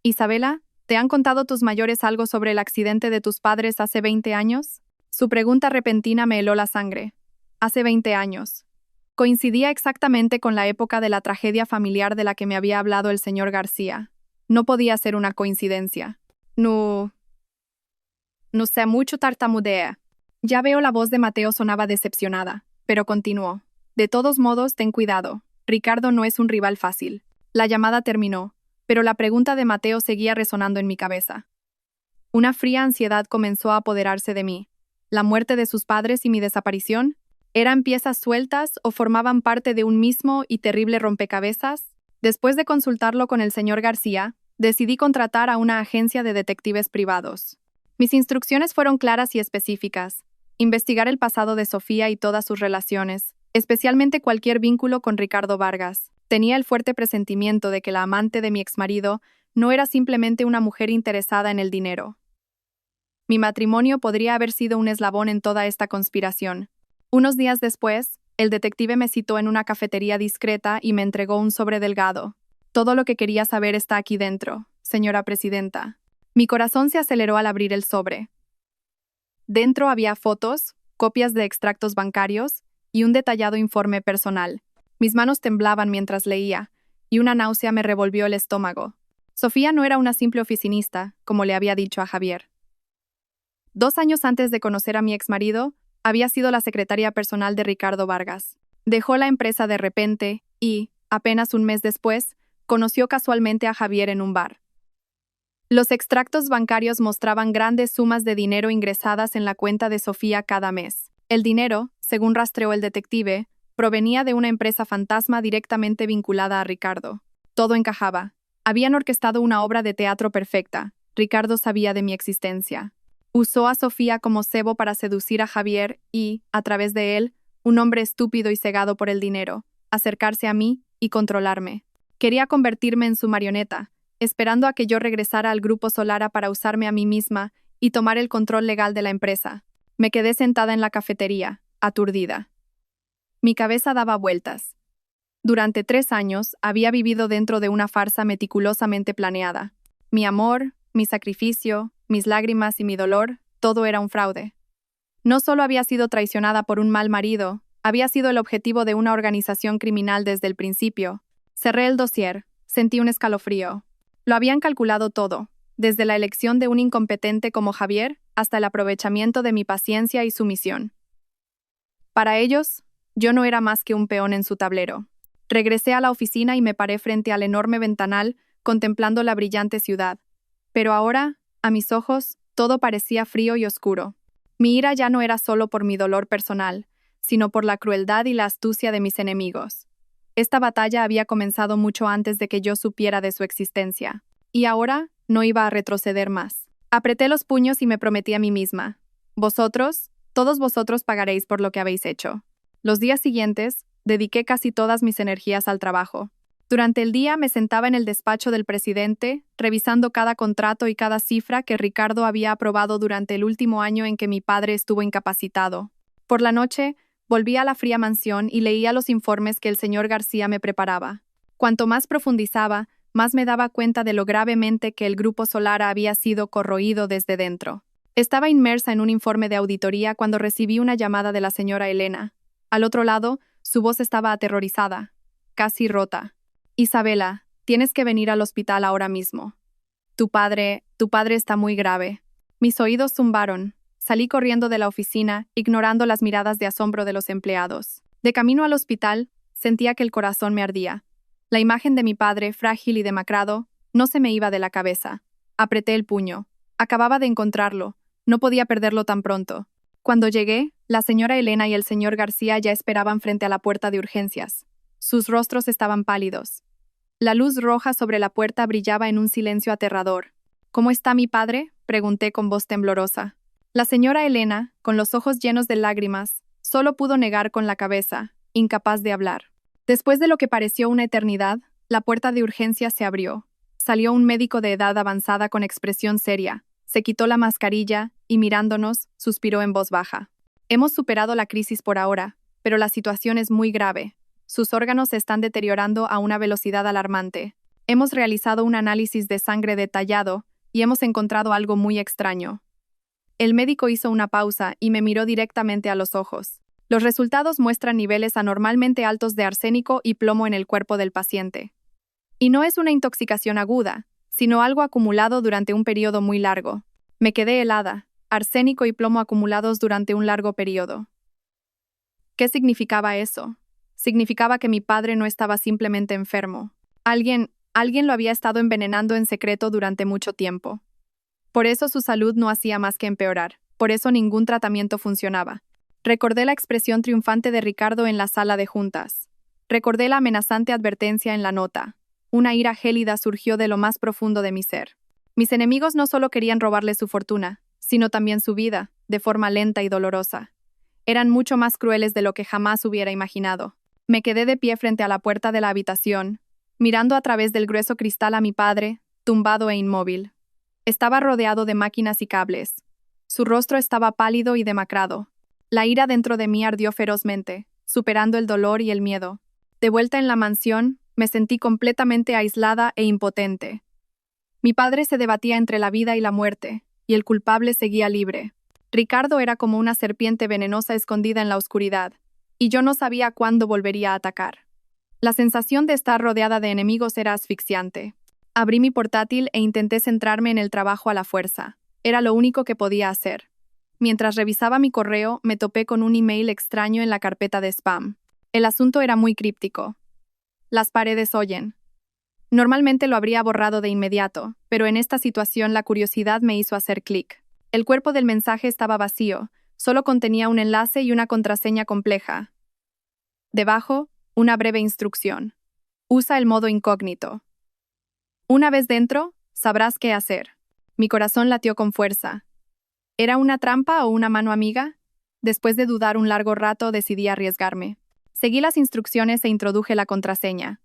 Isabela, ¿te han contado tus mayores algo sobre el accidente de tus padres hace 20 años? Su pregunta repentina me heló la sangre. Hace 20 años. Coincidía exactamente con la época de la tragedia familiar de la que me había hablado el señor García. No podía ser una coincidencia. No sé mucho, tartamudea. Ya veo, la voz de Mateo sonaba decepcionada, pero continuó. De todos modos, ten cuidado. Ricardo no es un rival fácil. La llamada terminó, pero la pregunta de Mateo seguía resonando en mi cabeza. Una fría ansiedad comenzó a apoderarse de mí. ¿La muerte de sus padres y mi desaparición? ¿Eran piezas sueltas o formaban parte de un mismo y terrible rompecabezas? Después de consultarlo con el señor García, decidí contratar a una agencia de detectives privados. Mis instrucciones fueron claras y específicas. Investigar el pasado de Sofía y todas sus relaciones, especialmente cualquier vínculo con Ricardo Vargas. Tenía el fuerte presentimiento de que la amante de mi exmarido no era simplemente una mujer interesada en el dinero. Mi matrimonio podría haber sido un eslabón en toda esta conspiración. Unos días después, el detective me citó en una cafetería discreta y me entregó un sobre delgado. Todo lo que quería saber está aquí dentro, señora presidenta. Mi corazón se aceleró al abrir el sobre. Dentro había fotos, copias de extractos bancarios y un detallado informe personal. Mis manos temblaban mientras leía, y una náusea me revolvió el estómago. Sofía no era una simple oficinista, como le había dicho a Javier. 2 años antes de conocer a mi exmarido, había sido la secretaria personal de Ricardo Vargas. Dejó la empresa de repente y, apenas un mes después, conoció casualmente a Javier en un bar. Los extractos bancarios mostraban grandes sumas de dinero ingresadas en la cuenta de Sofía cada mes. El dinero, según rastreó el detective, provenía de una empresa fantasma directamente vinculada a Ricardo. Todo encajaba. Habían orquestado una obra de teatro perfecta. Ricardo sabía de mi existencia. Usó a Sofía como cebo para seducir a Javier y, a través de él, un hombre estúpido y cegado por el dinero, acercarse a mí y controlarme. Quería convertirme en su marioneta, esperando a que yo regresara al Grupo Solara para usarme a mí misma y tomar el control legal de la empresa. Me quedé sentada en la cafetería, aturdida. Mi cabeza daba vueltas. Durante 3 años había vivido dentro de una farsa meticulosamente planeada. Mi amor, mi sacrificio, mis lágrimas y mi dolor, todo era un fraude. No solo había sido traicionada por un mal marido, había sido el objetivo de una organización criminal desde el principio. Cerré el dossier, sentí un escalofrío. Lo habían calculado todo, desde la elección de un incompetente como Javier hasta el aprovechamiento de mi paciencia y sumisión. Para ellos, yo no era más que un peón en su tablero. Regresé a la oficina y me paré frente al enorme ventanal, contemplando la brillante ciudad. Pero ahora, a mis ojos, todo parecía frío y oscuro. Mi ira ya no era solo por mi dolor personal, sino por la crueldad y la astucia de mis enemigos. Esta batalla había comenzado mucho antes de que yo supiera de su existencia. Y ahora no iba a retroceder más. Apreté los puños y me prometí a mí misma. Vosotros, todos vosotros pagaréis por lo que habéis hecho. Los días siguientes, dediqué casi todas mis energías al trabajo. Durante el día me sentaba en el despacho del presidente, revisando cada contrato y cada cifra que Ricardo había aprobado durante el último año en que mi padre estuvo incapacitado. Por la noche, volví a la fría mansión y leía los informes que el señor García me preparaba. Cuanto más profundizaba, más me daba cuenta de lo gravemente que el Grupo Solara había sido corroído desde dentro. Estaba inmersa en un informe de auditoría cuando recibí una llamada de la señora Elena. Al otro lado, su voz estaba aterrorizada, casi rota. Isabela, tienes que venir al hospital ahora mismo. Tu padre está muy grave. Mis oídos zumbaron. Salí corriendo de la oficina, ignorando las miradas de asombro de los empleados. De camino al hospital, sentía que el corazón me ardía. La imagen de mi padre, frágil y demacrado, no se me iba de la cabeza. Apreté el puño. Acababa de encontrarlo. No podía perderlo tan pronto. Cuando llegué, la señora Elena y el señor García ya esperaban frente a la puerta de urgencias. Sus rostros estaban pálidos. La luz roja sobre la puerta brillaba en un silencio aterrador. ¿Cómo está mi padre?, pregunté con voz temblorosa. La señora Elena, con los ojos llenos de lágrimas, solo pudo negar con la cabeza, incapaz de hablar. Después de lo que pareció una eternidad, la puerta de urgencias se abrió. Salió un médico de edad avanzada con expresión seria. Se quitó la mascarilla y, mirándonos, suspiró en voz baja. Hemos superado la crisis por ahora, pero la situación es muy grave. Sus órganos se están deteriorando a una velocidad alarmante. Hemos realizado un análisis de sangre detallado y hemos encontrado algo muy extraño. El médico hizo una pausa y me miró directamente a los ojos. Los resultados muestran niveles anormalmente altos de arsénico y plomo en el cuerpo del paciente. Y no es una intoxicación aguda, sino algo acumulado durante un periodo muy largo. Me quedé helada. Arsénico y plomo acumulados durante un largo periodo. ¿Qué significaba eso? Significaba que mi padre no estaba simplemente enfermo. Alguien lo había estado envenenando en secreto durante mucho tiempo. Por eso su salud no hacía más que empeorar. Por eso ningún tratamiento funcionaba. Recordé la expresión triunfante de Ricardo en la sala de juntas. Recordé la amenazante advertencia en la nota. Una ira gélida surgió de lo más profundo de mi ser. Mis enemigos no solo querían robarle su fortuna, sino también su vida, de forma lenta y dolorosa. Eran mucho más crueles de lo que jamás hubiera imaginado. Me quedé de pie frente a la puerta de la habitación, mirando a través del grueso cristal a mi padre, tumbado e inmóvil. Estaba rodeado de máquinas y cables. Su rostro estaba pálido y demacrado. La ira dentro de mí ardió ferozmente, superando el dolor y el miedo. De vuelta en la mansión, me sentí completamente aislada e impotente. Mi padre se debatía entre la vida y la muerte, y el culpable seguía libre. Ricardo era como una serpiente venenosa escondida en la oscuridad, y yo no sabía cuándo volvería a atacar. La sensación de estar rodeada de enemigos era asfixiante. Abrí mi portátil e intenté centrarme en el trabajo a la fuerza. Era lo único que podía hacer. Mientras revisaba mi correo, me topé con un email extraño en la carpeta de spam. El asunto era muy críptico. Las paredes oyen. Normalmente lo habría borrado de inmediato, pero en esta situación la curiosidad me hizo hacer clic. El cuerpo del mensaje estaba vacío, solo contenía un enlace y una contraseña compleja. Debajo, una breve instrucción. Usa el modo incógnito. Una vez dentro, sabrás qué hacer. Mi corazón latió con fuerza. ¿Era una trampa o una mano amiga? Después de dudar un largo rato, decidí arriesgarme. Seguí las instrucciones e introduje la contraseña.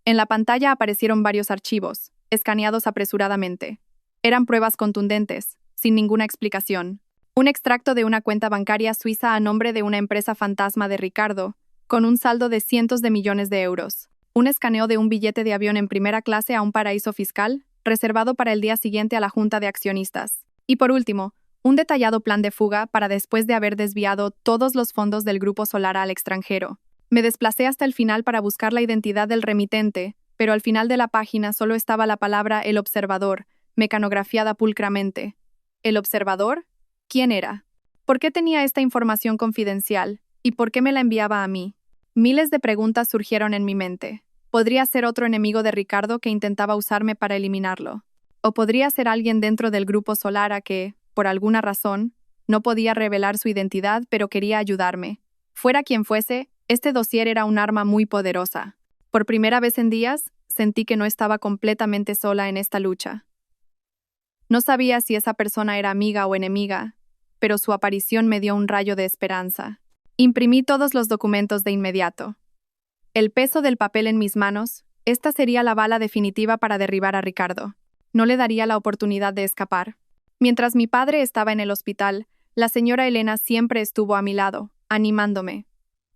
En la pantalla aparecieron varios archivos, escaneados apresuradamente. Eran pruebas contundentes, sin ninguna explicación. Un extracto de una cuenta bancaria suiza a nombre de una empresa fantasma de Ricardo, con un saldo de cientos de millones de euros. Un escaneo de un billete de avión en primera clase a un paraíso fiscal, reservado para el día siguiente a la junta de accionistas. Y por último, un detallado plan de fuga para después de haber desviado todos los fondos del Grupo Solara al extranjero. Me desplacé hasta el final para buscar la identidad del remitente, pero al final de la página solo estaba la palabra El Observador, mecanografiada pulcramente. ¿El Observador? ¿Quién era? ¿Por qué tenía esta información confidencial? ¿Y por qué me la enviaba a mí? Miles de preguntas surgieron en mi mente. Podría ser otro enemigo de Ricardo que intentaba usarme para eliminarlo. O podría ser alguien dentro del Grupo Solara que, por alguna razón, no podía revelar su identidad pero quería ayudarme. Fuera quien fuese, este dossier era un arma muy poderosa. Por primera vez en días, sentí que no estaba completamente sola en esta lucha. No sabía si esa persona era amiga o enemiga, pero su aparición me dio un rayo de esperanza. Imprimí todos los documentos de inmediato. El peso del papel en mis manos, esta sería la bala definitiva para derribar a Ricardo. No le daría la oportunidad de escapar. Mientras mi padre estaba en el hospital, la señora Elena siempre estuvo a mi lado, animándome.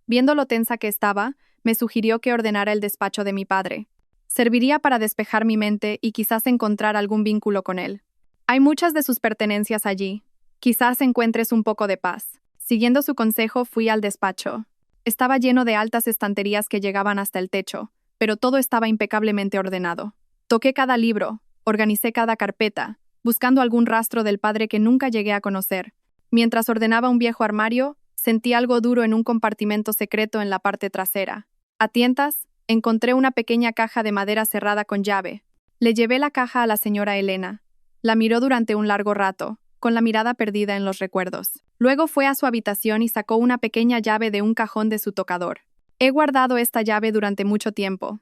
Viendo lo tensa que estaba, me sugirió que ordenara el despacho de mi padre. Serviría para despejar mi mente y quizás encontrar algún vínculo con él. Hay muchas de sus pertenencias allí. Quizás encuentres un poco de paz. Siguiendo su consejo, fui al despacho. Estaba lleno de altas estanterías que llegaban hasta el techo, pero todo estaba impecablemente ordenado. Toqué cada libro, organicé cada carpeta, buscando algún rastro del padre que nunca llegué a conocer. Mientras ordenaba un viejo armario, sentí algo duro en un compartimento secreto en la parte trasera. A tientas, encontré una pequeña caja de madera cerrada con llave. Le llevé la caja a la señora Elena. La miró durante un largo rato, con la mirada perdida en los recuerdos. Luego fue a su habitación y sacó una pequeña llave de un cajón de su tocador. He guardado esta llave durante mucho tiempo.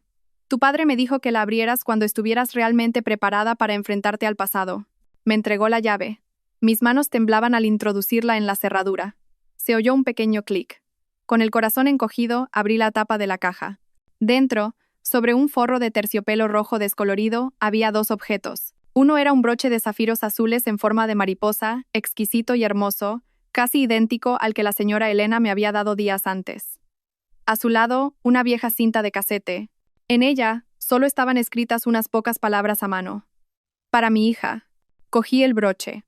Tu padre me dijo que la abrieras cuando estuvieras realmente preparada para enfrentarte al pasado. Me entregó la llave. Mis manos temblaban al introducirla en la cerradura. Se oyó un pequeño clic. Con el corazón encogido, abrí la tapa de la caja. Dentro, sobre un forro de terciopelo rojo descolorido, había dos objetos. Uno era un broche de zafiros azules en forma de mariposa, exquisito y hermoso, casi idéntico al que la señora Elena me había dado días antes. A su lado, una vieja cinta de casete. En ella, solo estaban escritas unas pocas palabras a mano. Para mi hija. Cogí el broche.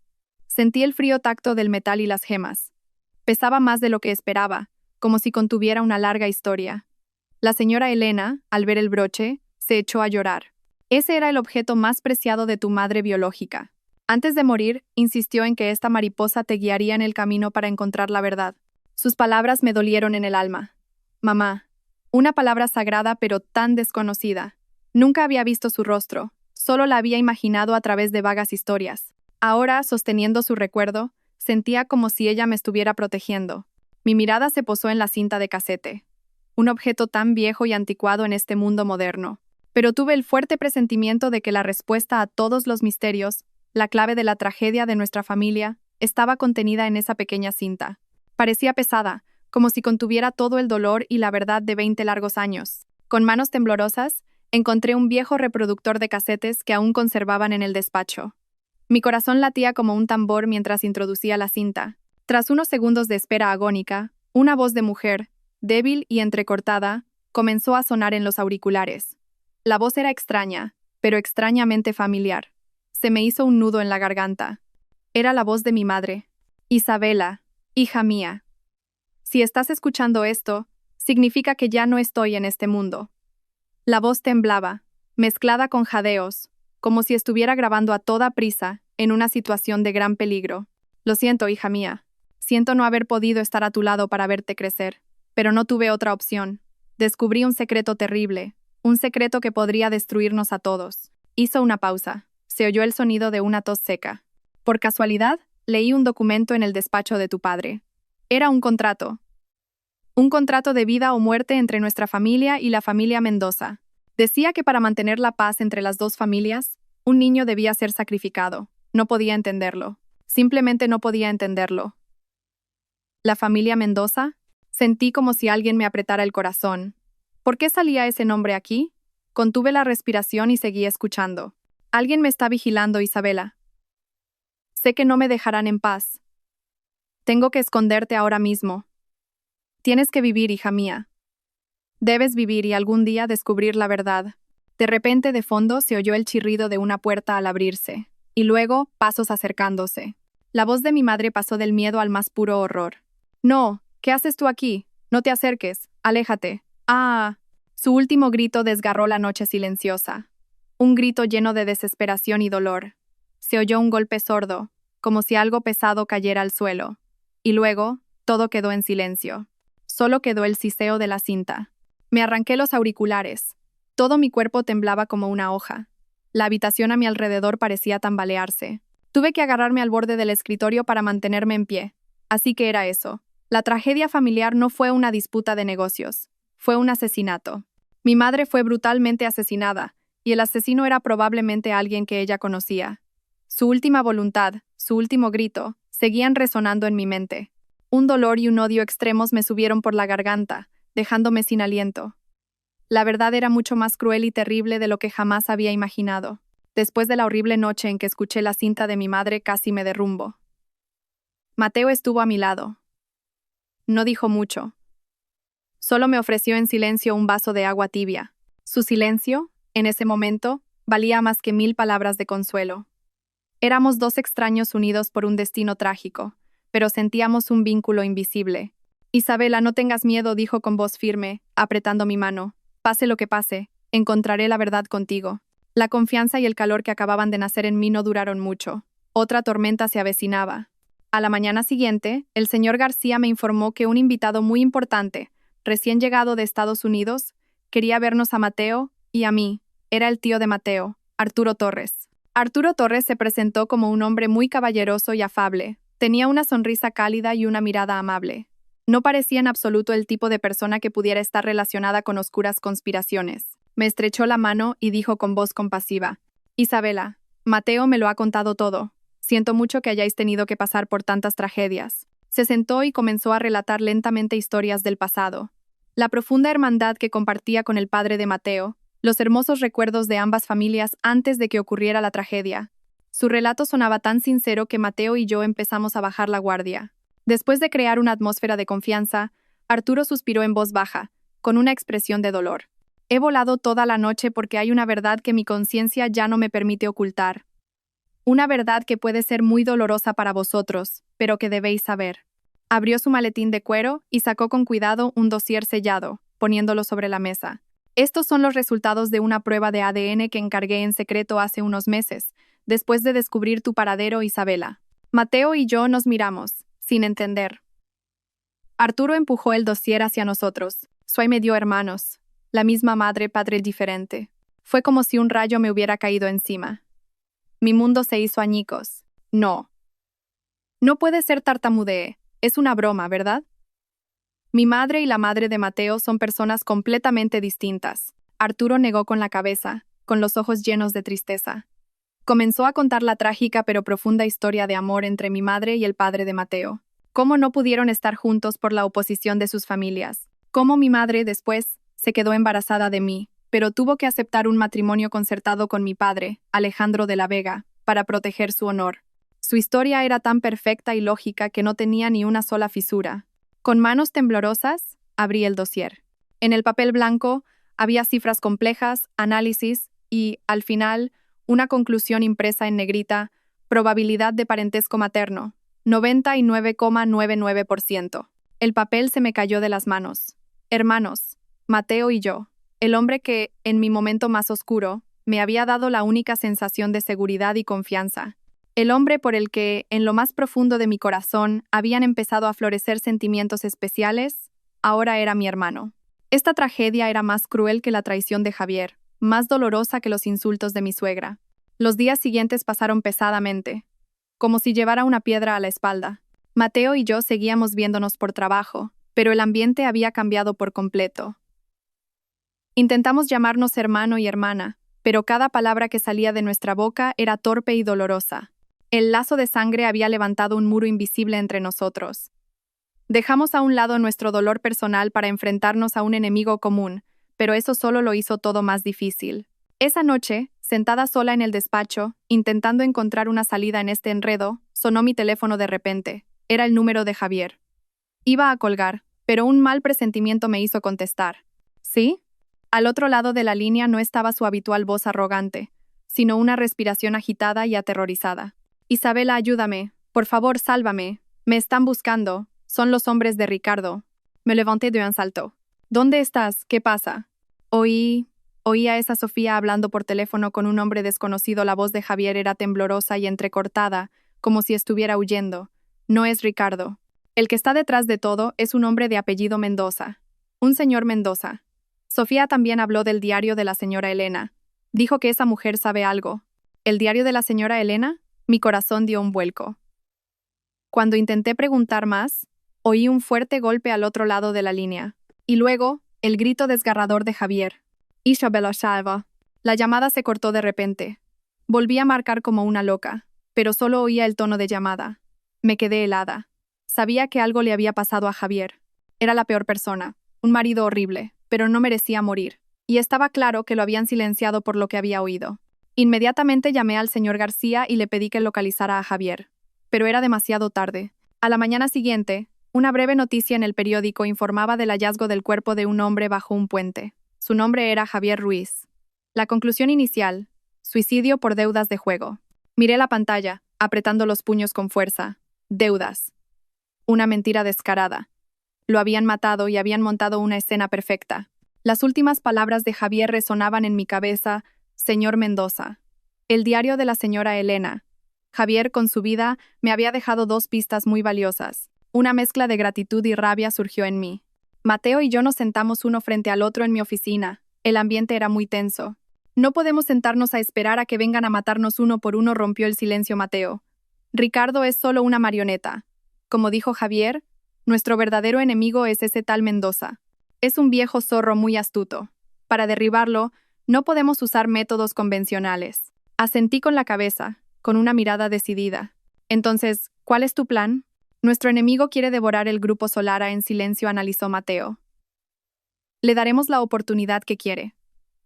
Sentí el frío tacto del metal y las gemas. Pesaba más de lo que esperaba, como si contuviera una larga historia. La señora Elena, al ver el broche, se echó a llorar. Ese era el objeto más preciado de tu madre biológica. Antes de morir, insistió en que esta mariposa te guiaría en el camino para encontrar la verdad. Sus palabras me dolieron en el alma. Mamá. Una palabra sagrada pero tan desconocida. Nunca había visto su rostro, solo la había imaginado a través de vagas historias. Ahora, sosteniendo su recuerdo, sentía como si ella me estuviera protegiendo. Mi mirada se posó en la cinta de casete. Un objeto tan viejo y anticuado en este mundo moderno. Pero tuve el fuerte presentimiento de que la respuesta a todos los misterios, la clave de la tragedia de nuestra familia, estaba contenida en esa pequeña cinta. Parecía pesada, como si contuviera todo el dolor y la verdad de 20 largos años. Con manos temblorosas, encontré un viejo reproductor de casetes que aún conservaban en el despacho. Mi corazón latía como un tambor mientras introducía la cinta. Tras unos segundos de espera agónica, una voz de mujer, débil y entrecortada, comenzó a sonar en los auriculares. La voz era extraña, pero extrañamente familiar. Se me hizo un nudo en la garganta. Era la voz de mi madre. Isabela, hija mía. Si estás escuchando esto, significa que ya no estoy en este mundo. La voz temblaba, mezclada con jadeos, como si estuviera grabando a toda prisa, en una situación de gran peligro. Lo siento, hija mía. Siento no haber podido estar a tu lado para verte crecer, pero no tuve otra opción. Descubrí un secreto terrible, un secreto que podría destruirnos a todos. Hizo una pausa. Se oyó el sonido de una tos seca. Por casualidad, leí un documento en el despacho de tu padre. Era un contrato. Un contrato de vida o muerte entre nuestra familia y la familia Mendoza. Decía que para mantener la paz entre las dos familias, un niño debía ser sacrificado. No podía entenderlo. Simplemente no podía entenderlo. ¿La familia Mendoza? Sentí como si alguien me apretara el corazón. ¿Por qué salía ese nombre aquí? Contuve la respiración y seguí escuchando. Alguien me está vigilando, Isabela. Sé que no me dejarán en paz. Tengo que esconderte ahora mismo. Tienes que vivir, hija mía. Debes vivir y algún día descubrir la verdad. De repente, de fondo, se oyó el chirrido de una puerta al abrirse, y luego, pasos acercándose. La voz de mi madre pasó del miedo al más puro horror. No, ¿qué haces tú aquí? No te acerques, aléjate. Ah. Su último grito desgarró la noche silenciosa. Un grito lleno de desesperación y dolor. Se oyó un golpe sordo, como si algo pesado cayera al suelo. Y luego, todo quedó en silencio. Solo quedó el siseo de la cinta. Me arranqué los auriculares. Todo mi cuerpo temblaba como una hoja. La habitación a mi alrededor parecía tambalearse. Tuve que agarrarme al borde del escritorio para mantenerme en pie. Así que era eso. La tragedia familiar no fue una disputa de negocios. Fue un asesinato. Mi madre fue brutalmente asesinada, y el asesino era probablemente alguien que ella conocía. Su última voluntad, su último grito, seguían resonando en mi mente. Un dolor y un odio extremos me subieron por la garganta, dejándome sin aliento. La verdad era mucho más cruel y terrible de lo que jamás había imaginado. Después de la horrible noche en que escuché la cinta de mi madre, casi me derrumbo. Mateo estuvo a mi lado. No dijo mucho. Solo me ofreció en silencio un vaso de agua tibia. Su silencio, en ese momento, valía más que 1000 palabras de consuelo. Éramos dos extraños unidos por un destino trágico, pero sentíamos un vínculo invisible. Isabela, no tengas miedo, dijo con voz firme, apretando mi mano. Pase lo que pase, encontraré la verdad contigo. La confianza y el calor que acababan de nacer en mí no duraron mucho. Otra tormenta se avecinaba. A la mañana siguiente, el señor García me informó que un invitado muy importante, recién llegado de Estados Unidos, quería vernos a Mateo y a mí. Era el tío de Mateo, Arturo Torres. Arturo Torres se presentó como un hombre muy caballeroso y afable. Tenía una sonrisa cálida y una mirada amable. No parecía en absoluto el tipo de persona que pudiera estar relacionada con oscuras conspiraciones. Me estrechó la mano y dijo con voz compasiva: Isabela, Mateo me lo ha contado todo. Siento mucho que hayáis tenido que pasar por tantas tragedias. Se sentó y comenzó a relatar lentamente historias del pasado. La profunda hermandad que compartía con el padre de Mateo, los hermosos recuerdos de ambas familias antes de que ocurriera la tragedia. Su relato sonaba tan sincero que Mateo y yo empezamos a bajar la guardia. Después de crear una atmósfera de confianza, Arturo suspiró en voz baja, con una expresión de dolor. He volado toda la noche porque hay una verdad que mi conciencia ya no me permite ocultar. Una verdad que puede ser muy dolorosa para vosotros, pero que debéis saber. Abrió su maletín de cuero y sacó con cuidado un dossier sellado, poniéndolo sobre la mesa. Estos son los resultados de una prueba de ADN que encargué en secreto hace unos meses, después de descubrir tu paradero, Isabela. Mateo y yo nos miramos, sin entender. Arturo empujó el dossier hacia nosotros. Soy medio hermanos. La misma madre, padre diferente. Fue como si un rayo me hubiera caído encima. Mi mundo se hizo añicos. No. No puede ser, tartamudeé. Es una broma, ¿verdad? Mi madre y la madre de Mateo son personas completamente distintas. Arturo negó con la cabeza, con los ojos llenos de tristeza. Comenzó a contar la trágica pero profunda historia de amor entre mi madre y el padre de Mateo. Cómo no pudieron estar juntos por la oposición de sus familias. Cómo mi madre, después, se quedó embarazada de mí, pero tuvo que aceptar un matrimonio concertado con mi padre, Alejandro de la Vega, para proteger su honor. Su historia era tan perfecta y lógica que no tenía ni una sola fisura. Con manos temblorosas, abrí el dossier. En el papel blanco había cifras complejas, análisis y, al final, una conclusión impresa en negrita: probabilidad de parentesco materno, 99,99%. El papel se me cayó de las manos. Hermanos, Mateo y yo, el hombre que, en mi momento más oscuro, me había dado la única sensación de seguridad y confianza. El hombre por el que, en lo más profundo de mi corazón, habían empezado a florecer sentimientos especiales, ahora era mi hermano. Esta tragedia era más cruel que la traición de Javier, más dolorosa que los insultos de mi suegra. Los días siguientes pasaron pesadamente, como si llevara una piedra a la espalda. Mateo y yo seguíamos viéndonos por trabajo, pero el ambiente había cambiado por completo. Intentamos llamarnos hermano y hermana, pero cada palabra que salía de nuestra boca era torpe y dolorosa. El lazo de sangre había levantado un muro invisible entre nosotros. Dejamos a un lado nuestro dolor personal para enfrentarnos a un enemigo común, pero eso solo lo hizo todo más difícil. Esa noche, sentada sola en el despacho, intentando encontrar una salida en este enredo, sonó mi teléfono de repente. Era el número de Javier. Iba a colgar, pero un mal presentimiento me hizo contestar. ¿Sí? Al otro lado de la línea no estaba su habitual voz arrogante, sino una respiración agitada y aterrorizada. Isabela, ayúdame. Por favor, sálvame. Me están buscando. Son los hombres de Ricardo. Me levanté de un salto. ¿Dónde estás? ¿Qué pasa? Oí a esa Sofía hablando por teléfono con un hombre desconocido. La voz de Javier era temblorosa y entrecortada, como si estuviera huyendo. No es Ricardo. El que está detrás de todo es un hombre de apellido Mendoza. Un señor Mendoza. Sofía también habló del diario de la señora Elena. Dijo que esa mujer sabe algo. ¿El diario de la señora Elena? Mi corazón dio un vuelco. Cuando intenté preguntar más, oí un fuerte golpe al otro lado de la línea. Y luego, el grito desgarrador de Javier. Isabela salva. La llamada se cortó de repente. Volví a marcar como una loca, pero solo oía el tono de llamada. Me quedé helada. Sabía que algo le había pasado a Javier. Era la peor persona, un marido horrible, pero no merecía morir. Y estaba claro que lo habían silenciado por lo que había oído. Inmediatamente llamé al señor García y le pedí que localizara a Javier. Pero era demasiado tarde. A la mañana siguiente, una breve noticia en el periódico informaba del hallazgo del cuerpo de un hombre bajo un puente. Su nombre era Javier Ruiz. La conclusión inicial: suicidio por deudas de juego. Miré la pantalla, apretando los puños con fuerza. Deudas. Una mentira descarada. Lo habían matado y habían montado una escena perfecta. Las últimas palabras de Javier resonaban en mi cabeza: señor Mendoza. El diario de la señora Elena. Javier, con su vida, me había dejado dos pistas muy valiosas. Una mezcla de gratitud y rabia surgió en mí. Mateo y yo nos sentamos uno frente al otro en mi oficina. El ambiente era muy tenso. No podemos sentarnos a esperar a que vengan a matarnos uno por uno, rompió el silencio Mateo. Ricardo es solo una marioneta. Como dijo Javier, nuestro verdadero enemigo es ese tal Mendoza. Es un viejo zorro muy astuto. Para derribarlo, no podemos usar métodos convencionales. Asentí con la cabeza, con una mirada decidida. Entonces, ¿cuál es tu plan? Nuestro enemigo quiere devorar el grupo Solara, en silencio analizó Mateo. Le daremos la oportunidad que quiere,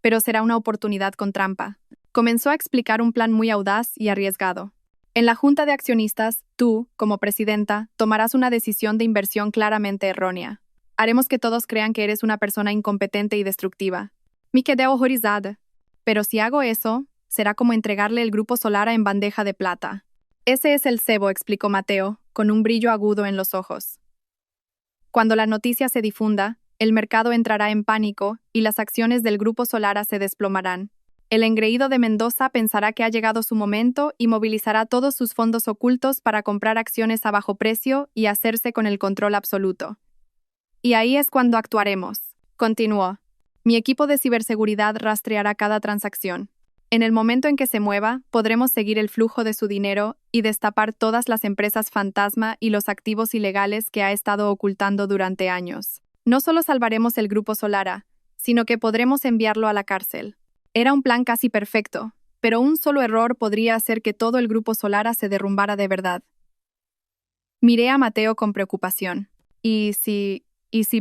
pero será una oportunidad con trampa. Comenzó a explicar un plan muy audaz y arriesgado. En la junta de accionistas, tú, como presidenta, tomarás una decisión de inversión claramente errónea. Haremos que todos crean que eres una persona incompetente y destructiva. Me quedé horrorizada. Pero si hago eso, será como entregarle el grupo Solara en bandeja de plata. Ese es el cebo, explicó Mateo, con un brillo agudo en los ojos. Cuando la noticia se difunda, el mercado entrará en pánico y las acciones del grupo Solara se desplomarán. El engreído de Mendoza pensará que ha llegado su momento y movilizará todos sus fondos ocultos para comprar acciones a bajo precio y hacerse con el control absoluto. Y ahí es cuando actuaremos, continuó. Mi equipo de ciberseguridad rastreará cada transacción. En el momento en que se mueva, podremos seguir el flujo de su dinero y destapar todas las empresas fantasma y los activos ilegales que ha estado ocultando durante años. No solo salvaremos el grupo Solara, sino que podremos enviarlo a la cárcel. Era un plan casi perfecto, pero un solo error podría hacer que todo el grupo Solara se derrumbara de verdad. Miré a Mateo con preocupación. ¿Y si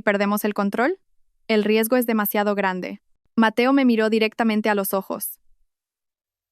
perdemos el control? El riesgo es demasiado grande. Mateo me miró directamente a los ojos.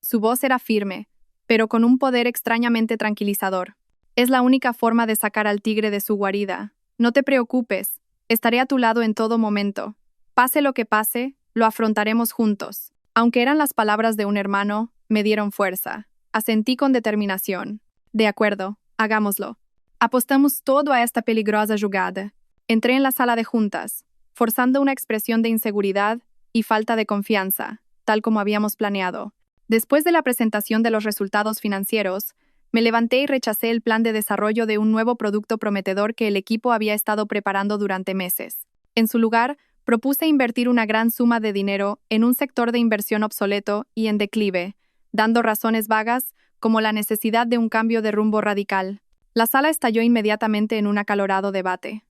Su voz era firme, pero con un poder extrañamente tranquilizador. Es la única forma de sacar al tigre de su guarida. No te preocupes, estaré a tu lado en todo momento. Pase lo que pase, lo afrontaremos juntos. Aunque eran las palabras de un hermano, me dieron fuerza. Asentí con determinación. De acuerdo, hagámoslo. Apostamos todo a esta peligrosa jugada. Entré en la sala de juntas, forzando una expresión de inseguridad y falta de confianza, tal como habíamos planeado. Después de la presentación de los resultados financieros, me levanté y rechacé el plan de desarrollo de un nuevo producto prometedor que el equipo había estado preparando durante meses. En su lugar, propuse invertir una gran suma de dinero en un sector de inversión obsoleto y en declive, dando razones vagas como la necesidad de un cambio de rumbo radical. La sala estalló inmediatamente en un acalorado debate.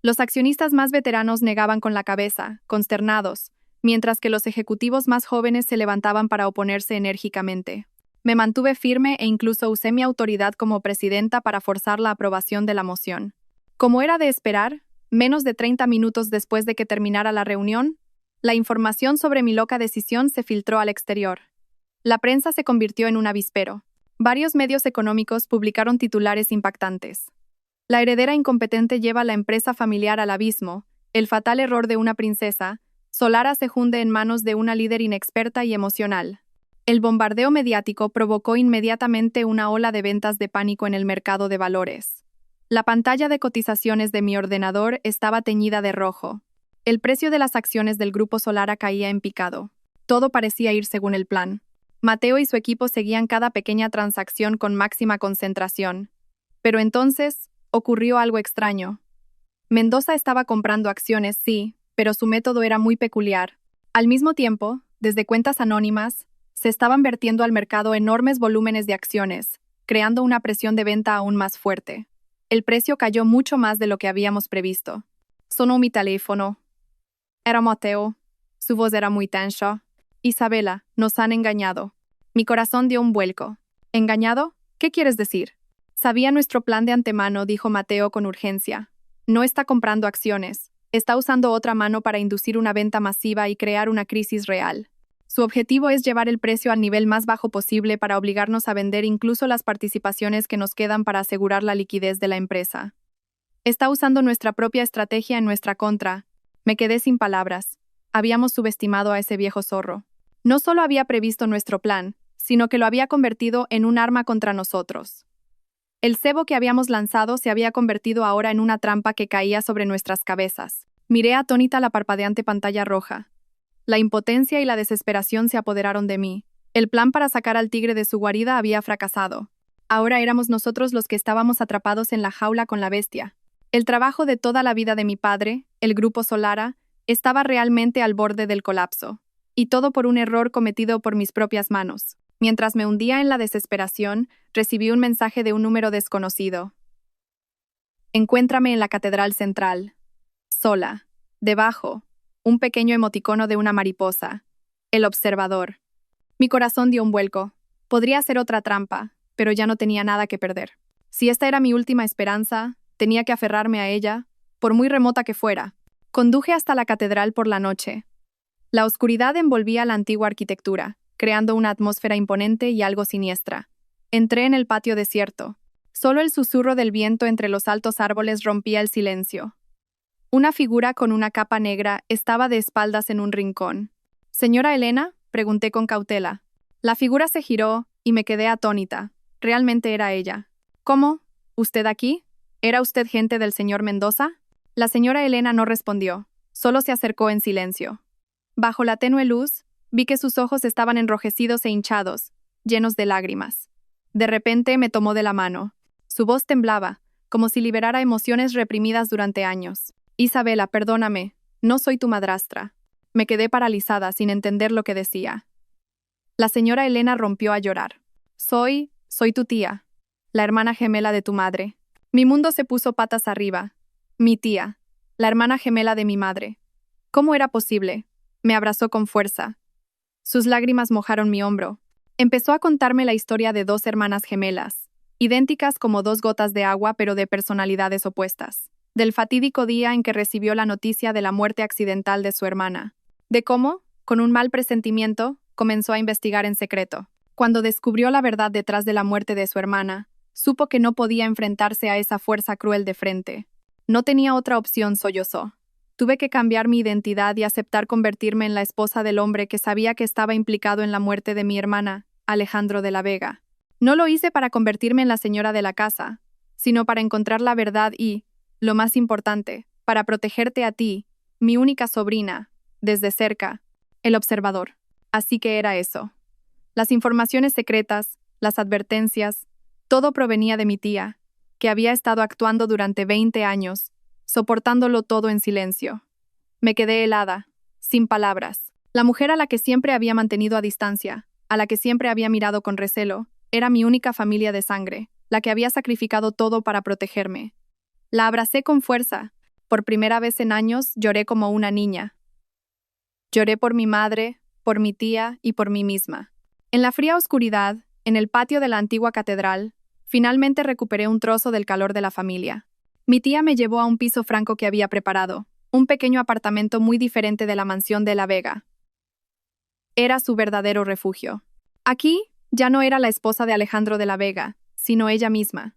Los accionistas más veteranos negaban con la cabeza, consternados, mientras que los ejecutivos más jóvenes se levantaban para oponerse enérgicamente. Me mantuve firme e incluso usé mi autoridad como presidenta para forzar la aprobación de la moción. Como era de esperar, menos de 30 minutos después de que terminara la reunión, la información sobre mi loca decisión se filtró al exterior. La prensa se convirtió en un avispero. Varios medios económicos publicaron titulares impactantes. La heredera incompetente lleva a la empresa familiar al abismo, el fatal error de una princesa, Solara se hunde en manos de una líder inexperta y emocional. El bombardeo mediático provocó inmediatamente una ola de ventas de pánico en el mercado de valores. La pantalla de cotizaciones de mi ordenador estaba teñida de rojo. El precio de las acciones del grupo Solara caía en picado. Todo parecía ir según el plan. Mateo y su equipo seguían cada pequeña transacción con máxima concentración. Pero entonces, ocurrió algo extraño. Mendoza estaba comprando acciones, sí, pero su método era muy peculiar. Al mismo tiempo, desde cuentas anónimas, se estaban vertiendo al mercado enormes volúmenes de acciones, creando una presión de venta aún más fuerte. El precio cayó mucho más de lo que habíamos previsto. Sonó mi teléfono. Era Mateo. Su voz era muy tensa. Isabela, nos han engañado. Mi corazón dio un vuelco. ¿Engañado? ¿Qué quieres decir? Sabía nuestro plan de antemano, dijo Mateo con urgencia. No está comprando acciones. Está usando otra mano para inducir una venta masiva y crear una crisis real. Su objetivo es llevar el precio al nivel más bajo posible para obligarnos a vender incluso las participaciones que nos quedan para asegurar la liquidez de la empresa. Está usando nuestra propia estrategia en nuestra contra. Me quedé sin palabras. Habíamos subestimado a ese viejo zorro. No solo había previsto nuestro plan, sino que lo había convertido en un arma contra nosotros. El cebo que habíamos lanzado se había convertido ahora en una trampa que caía sobre nuestras cabezas. Miré atónita la parpadeante pantalla roja. La impotencia y la desesperación se apoderaron de mí. El plan para sacar al tigre de su guarida había fracasado. Ahora éramos nosotros los que estábamos atrapados en la jaula con la bestia. El trabajo de toda la vida de mi padre, el grupo Solara, estaba realmente al borde del colapso. Y todo por un error cometido por mis propias manos. Mientras me hundía en la desesperación, recibí un mensaje de un número desconocido. Encuéntrame en la Catedral Central. Sola. Debajo, un pequeño emoticono de una mariposa. El observador. Mi corazón dio un vuelco. Podría ser otra trampa, pero ya no tenía nada que perder. Si esta era mi última esperanza, tenía que aferrarme a ella, por muy remota que fuera. Conduje hasta la catedral por la noche. La oscuridad envolvía la antigua arquitectura, creando una atmósfera imponente y algo siniestra. Entré en el patio desierto. Solo el susurro del viento entre los altos árboles rompía el silencio. Una figura con una capa negra estaba de espaldas en un rincón. «¿Señora Elena?», pregunté con cautela. La figura se giró y me quedé atónita. Realmente era ella. «¿Cómo? ¿Usted aquí? ¿Era usted gente del señor Mendoza?». La señora Elena no respondió, solo se acercó en silencio. Bajo la tenue luz, vi que sus ojos estaban enrojecidos e hinchados, llenos de lágrimas. De repente me tomó de la mano. Su voz temblaba, como si liberara emociones reprimidas durante años. «Isabela, perdóname, no soy tu madrastra». Me quedé paralizada sin entender lo que decía. La señora Elena rompió a llorar. Soy tu tía, la hermana gemela de tu madre». Mi mundo se puso patas arriba. Mi tía, la hermana gemela de mi madre. ¿Cómo era posible? Me abrazó con fuerza. Sus lágrimas mojaron mi hombro. Empezó a contarme la historia de dos hermanas gemelas, idénticas como dos gotas de agua pero de personalidades opuestas. Del fatídico día en que recibió la noticia de la muerte accidental de su hermana. De cómo, con un mal presentimiento, comenzó a investigar en secreto. Cuando descubrió la verdad detrás de la muerte de su hermana, supo que no podía enfrentarse a esa fuerza cruel de frente. No tenía otra opción, sollozó. Tuve que cambiar mi identidad y aceptar convertirme en la esposa del hombre que sabía que estaba implicado en la muerte de mi hermana, Alejandro de la Vega. No lo hice para convertirme en la señora de la casa, sino para encontrar la verdad y, lo más importante, para protegerte a ti, mi única sobrina, desde cerca, el observador. Así que era eso. Las informaciones secretas, las advertencias, todo provenía de mi tía, que había estado actuando durante 20 años, soportándolo todo en silencio. Me quedé helada, sin palabras. La mujer a la que siempre había mantenido a distancia, a la que siempre había mirado con recelo, era mi única familia de sangre, la que había sacrificado todo para protegerme. La abracé con fuerza. Por primera vez en años lloré como una niña. Lloré por mi madre, por mi tía y por mí misma. En la fría oscuridad, en el patio de la antigua catedral, finalmente recuperé un trozo del calor de la familia. Mi tía me llevó a un piso franco que había preparado, un pequeño apartamento muy diferente de la mansión de La Vega. Era su verdadero refugio. Aquí, ya no era la esposa de Alejandro de la Vega, sino ella misma.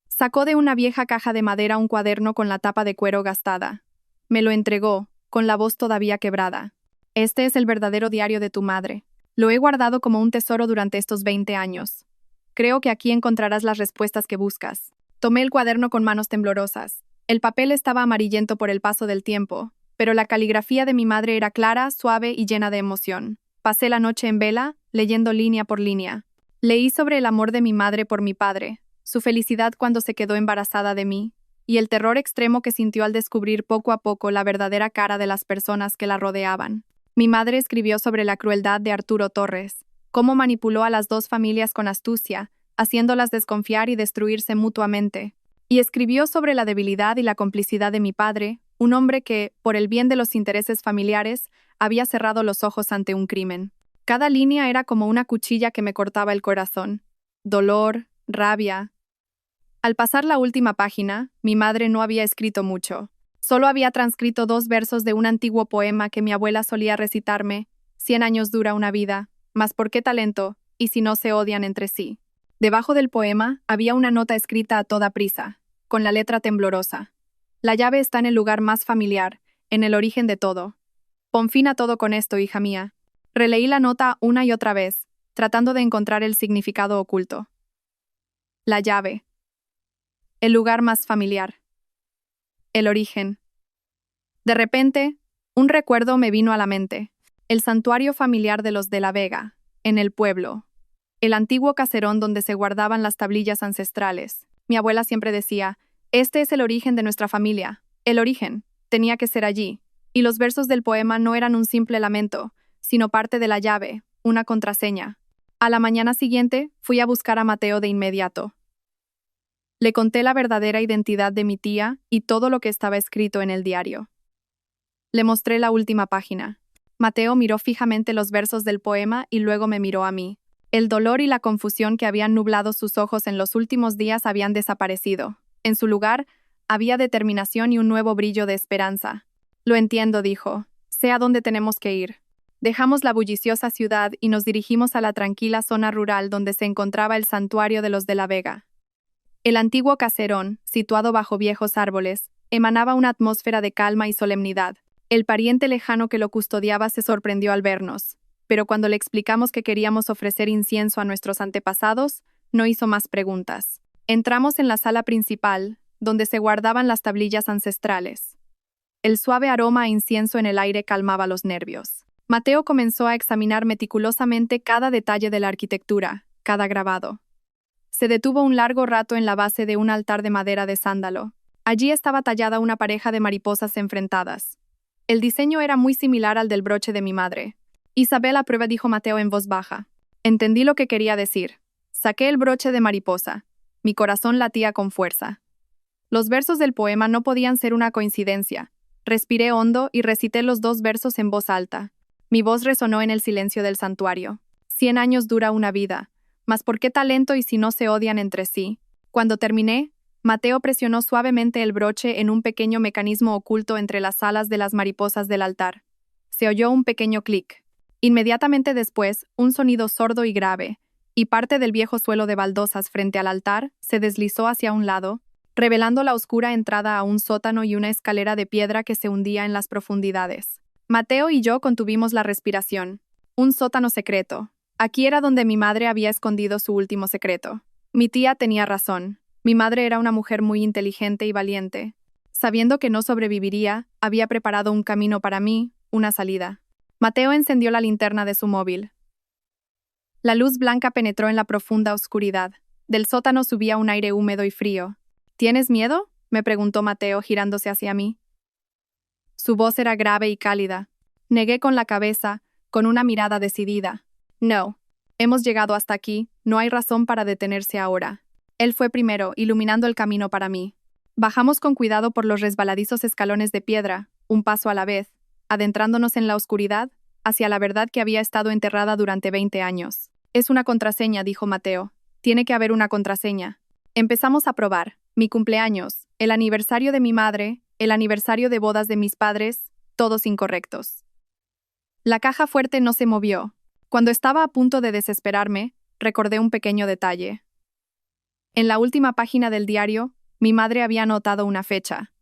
Sacó de una vieja caja de madera un cuaderno con la tapa de cuero gastada. Me lo entregó, con la voz todavía quebrada. Este es el verdadero diario de tu madre. Lo he guardado como un tesoro durante estos 20 años. Creo que aquí encontrarás las respuestas que buscas. Tomé el cuaderno con manos temblorosas. El papel estaba amarillento por el paso del tiempo, pero la caligrafía de mi madre era clara, suave y llena de emoción. Pasé la noche en vela, leyendo línea por línea. Leí sobre el amor de mi madre por mi padre, su felicidad cuando se quedó embarazada de mí, y el terror extremo que sintió al descubrir poco a poco la verdadera cara de las personas que la rodeaban. Mi madre escribió sobre la crueldad de Arturo Torres, cómo manipuló a las dos familias con astucia, haciéndolas desconfiar y destruirse mutuamente. Y escribió sobre la debilidad y la complicidad de mi padre, un hombre que, por el bien de los intereses familiares, había cerrado los ojos ante un crimen. Cada línea era como una cuchilla que me cortaba el corazón. Dolor, rabia. Al pasar la última página, mi madre no había escrito mucho. Solo había transcrito 2 versos de un antiguo poema que mi abuela solía recitarme: 100 años dura una vida, mas ¿por qué talento, y si no se odian entre sí? Debajo del poema había una nota escrita a toda prisa, con la letra temblorosa. La llave está en el lugar más familiar, en el origen de todo. Pon fin a todo con esto, hija mía. Releí la nota una y otra vez, tratando de encontrar el significado oculto. La llave. El lugar más familiar. El origen. De repente, un recuerdo me vino a la mente. El santuario familiar de los de La Vega, en el pueblo. El antiguo caserón donde se guardaban las tablillas ancestrales. Mi abuela siempre decía: este es el origen de nuestra familia. El origen. Tenía que ser allí. Y los versos del poema no eran un simple lamento, sino parte de la llave, una contraseña. A la mañana siguiente, fui a buscar a Mateo de inmediato. Le conté la verdadera identidad de mi tía y todo lo que estaba escrito en el diario. Le mostré la última página. Mateo miró fijamente los versos del poema y luego me miró a mí. El dolor y la confusión que habían nublado sus ojos en los últimos días habían desaparecido. En su lugar, había determinación y un nuevo brillo de esperanza. Lo entiendo, dijo. Sé a dónde tenemos que ir. Dejamos la bulliciosa ciudad y nos dirigimos a la tranquila zona rural donde se encontraba el santuario de los de La Vega. El antiguo caserón, situado bajo viejos árboles, emanaba una atmósfera de calma y solemnidad. El pariente lejano que lo custodiaba se sorprendió al vernos, pero cuando le explicamos que queríamos ofrecer incienso a nuestros antepasados, no hizo más preguntas. Entramos en la sala principal, donde se guardaban las tablillas ancestrales. El suave aroma a incienso en el aire calmaba los nervios. Mateo comenzó a examinar meticulosamente cada detalle de la arquitectura, cada grabado. Se detuvo un largo rato en la base de un altar de madera de sándalo. Allí estaba tallada una pareja de mariposas enfrentadas. El diseño era muy similar al del broche de mi madre. Isabel, a prueba, dijo Mateo en voz baja. Entendí lo que quería decir. Saqué el broche de mariposa. Mi corazón latía con fuerza. Los versos del poema no podían ser una coincidencia. Respiré hondo y recité los 2 versos en voz alta. Mi voz resonó en el silencio del santuario. 100 años dura una vida. Mas ¿por qué talento y si no se odian entre sí? Cuando terminé, Mateo presionó suavemente el broche en un pequeño mecanismo oculto entre las alas de las mariposas del altar. Se oyó un pequeño clic. Inmediatamente después, un sonido sordo y grave, y parte del viejo suelo de baldosas frente al altar se deslizó hacia un lado, revelando la oscura entrada a un sótano y una escalera de piedra que se hundía en las profundidades. Mateo y yo contuvimos la respiración. Un sótano secreto. Aquí era donde mi madre había escondido su último secreto. Mi tía tenía razón. Mi madre era una mujer muy inteligente y valiente. Sabiendo que no sobreviviría, había preparado un camino para mí, una salida. Mateo encendió la linterna de su móvil. La luz blanca penetró en la profunda oscuridad. Del sótano subía un aire húmedo y frío. ¿Tienes miedo?, me preguntó Mateo girándose hacia mí. Su voz era grave y cálida. Negué con la cabeza, con una mirada decidida. No. Hemos llegado hasta aquí, no hay razón para detenerse ahora. Él fue primero, iluminando el camino para mí. Bajamos con cuidado por los resbaladizos escalones de piedra, un paso a la vez, adentrándonos en la oscuridad, hacia la verdad que había estado enterrada durante 20 años. Es una contraseña, dijo Mateo. Tiene que haber una contraseña. Empezamos a probar. Mi cumpleaños, el aniversario de mi madre, el aniversario de bodas de mis padres, todos incorrectos. La caja fuerte no se movió. Cuando estaba a punto de desesperarme, recordé un pequeño detalle. En la última página del diario, mi madre había anotado una fecha.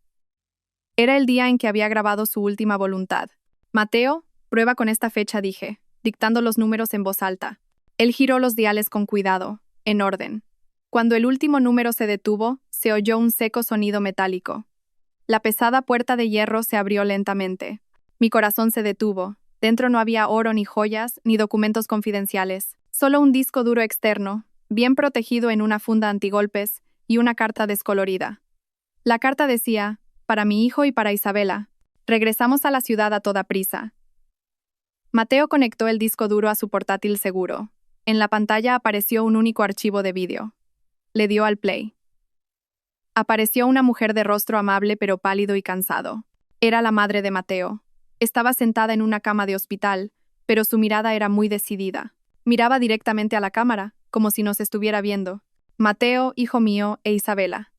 Era el día en que había grabado su última voluntad. Mateo, prueba con esta fecha, dije, dictando los números en voz alta. Él giró los diales con cuidado, en orden. Cuando el último número se detuvo, se oyó un seco sonido metálico. La pesada puerta de hierro se abrió lentamente. Mi corazón se detuvo. Dentro no había oro ni joyas, ni documentos confidenciales. Solo un disco duro externo, bien protegido en una funda antigolpes, y una carta descolorida. La carta decía, para mi hijo y para Isabela. Regresamos a la ciudad a toda prisa. Mateo conectó el disco duro a su portátil seguro. En la pantalla apareció un único archivo de vídeo. Le dio al play. Apareció una mujer de rostro amable pero pálido y cansado. Era la madre de Mateo. Estaba sentada en una cama de hospital, pero su mirada era muy decidida. Miraba directamente a la cámara, como si nos estuviera viendo. Mateo, hijo mío, e Isabela.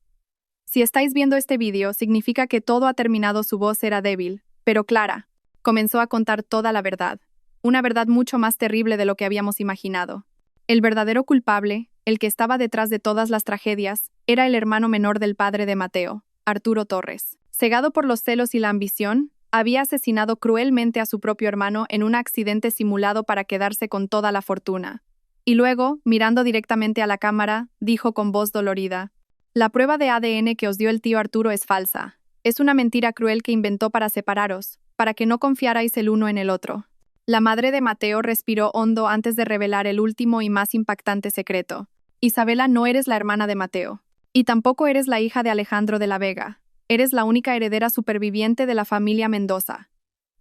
Si estáis viendo este vídeo, significa que todo ha terminado. Su voz era débil, pero clara. Comenzó a contar toda la verdad. Una verdad mucho más terrible de lo que habíamos imaginado. El verdadero culpable, el que estaba detrás de todas las tragedias, era el hermano menor del padre de Mateo, Arturo Torres. Cegado por los celos y la ambición, había asesinado cruelmente a su propio hermano en un accidente simulado para quedarse con toda la fortuna. Y luego, mirando directamente a la cámara, dijo con voz dolorida, la prueba de ADN que os dio el tío Arturo es falsa. Es una mentira cruel que inventó para separaros, para que no confiarais el uno en el otro. La madre de Mateo respiró hondo antes de revelar el último y más impactante secreto. Isabela, no eres la hermana de Mateo. Y tampoco eres la hija de Alejandro de la Vega. Eres la única heredera superviviente de la familia Mendoza.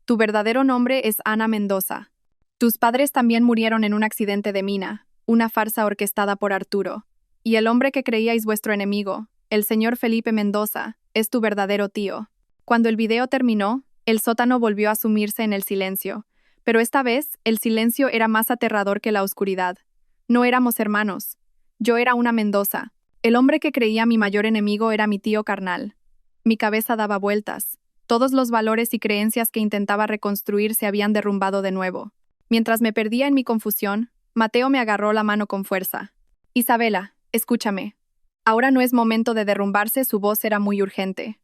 Tu verdadero nombre es Ana Mendoza. Tus padres también murieron en un accidente de mina, una farsa orquestada por Arturo. Y el hombre que creíais vuestro enemigo, el señor Felipe Mendoza, es tu verdadero tío. Cuando el video terminó, el sótano volvió a sumirse en el silencio, pero esta vez el silencio era más aterrador que la oscuridad. No éramos hermanos. Yo era una Mendoza. El hombre que creía mi mayor enemigo era mi tío carnal. Mi cabeza daba vueltas. Todos los valores y creencias que intentaba reconstruir se habían derrumbado de nuevo. Mientras me perdía en mi confusión, Mateo me agarró la mano con fuerza. Isabela, escúchame. Ahora no es momento de derrumbarse, su voz era muy urgente.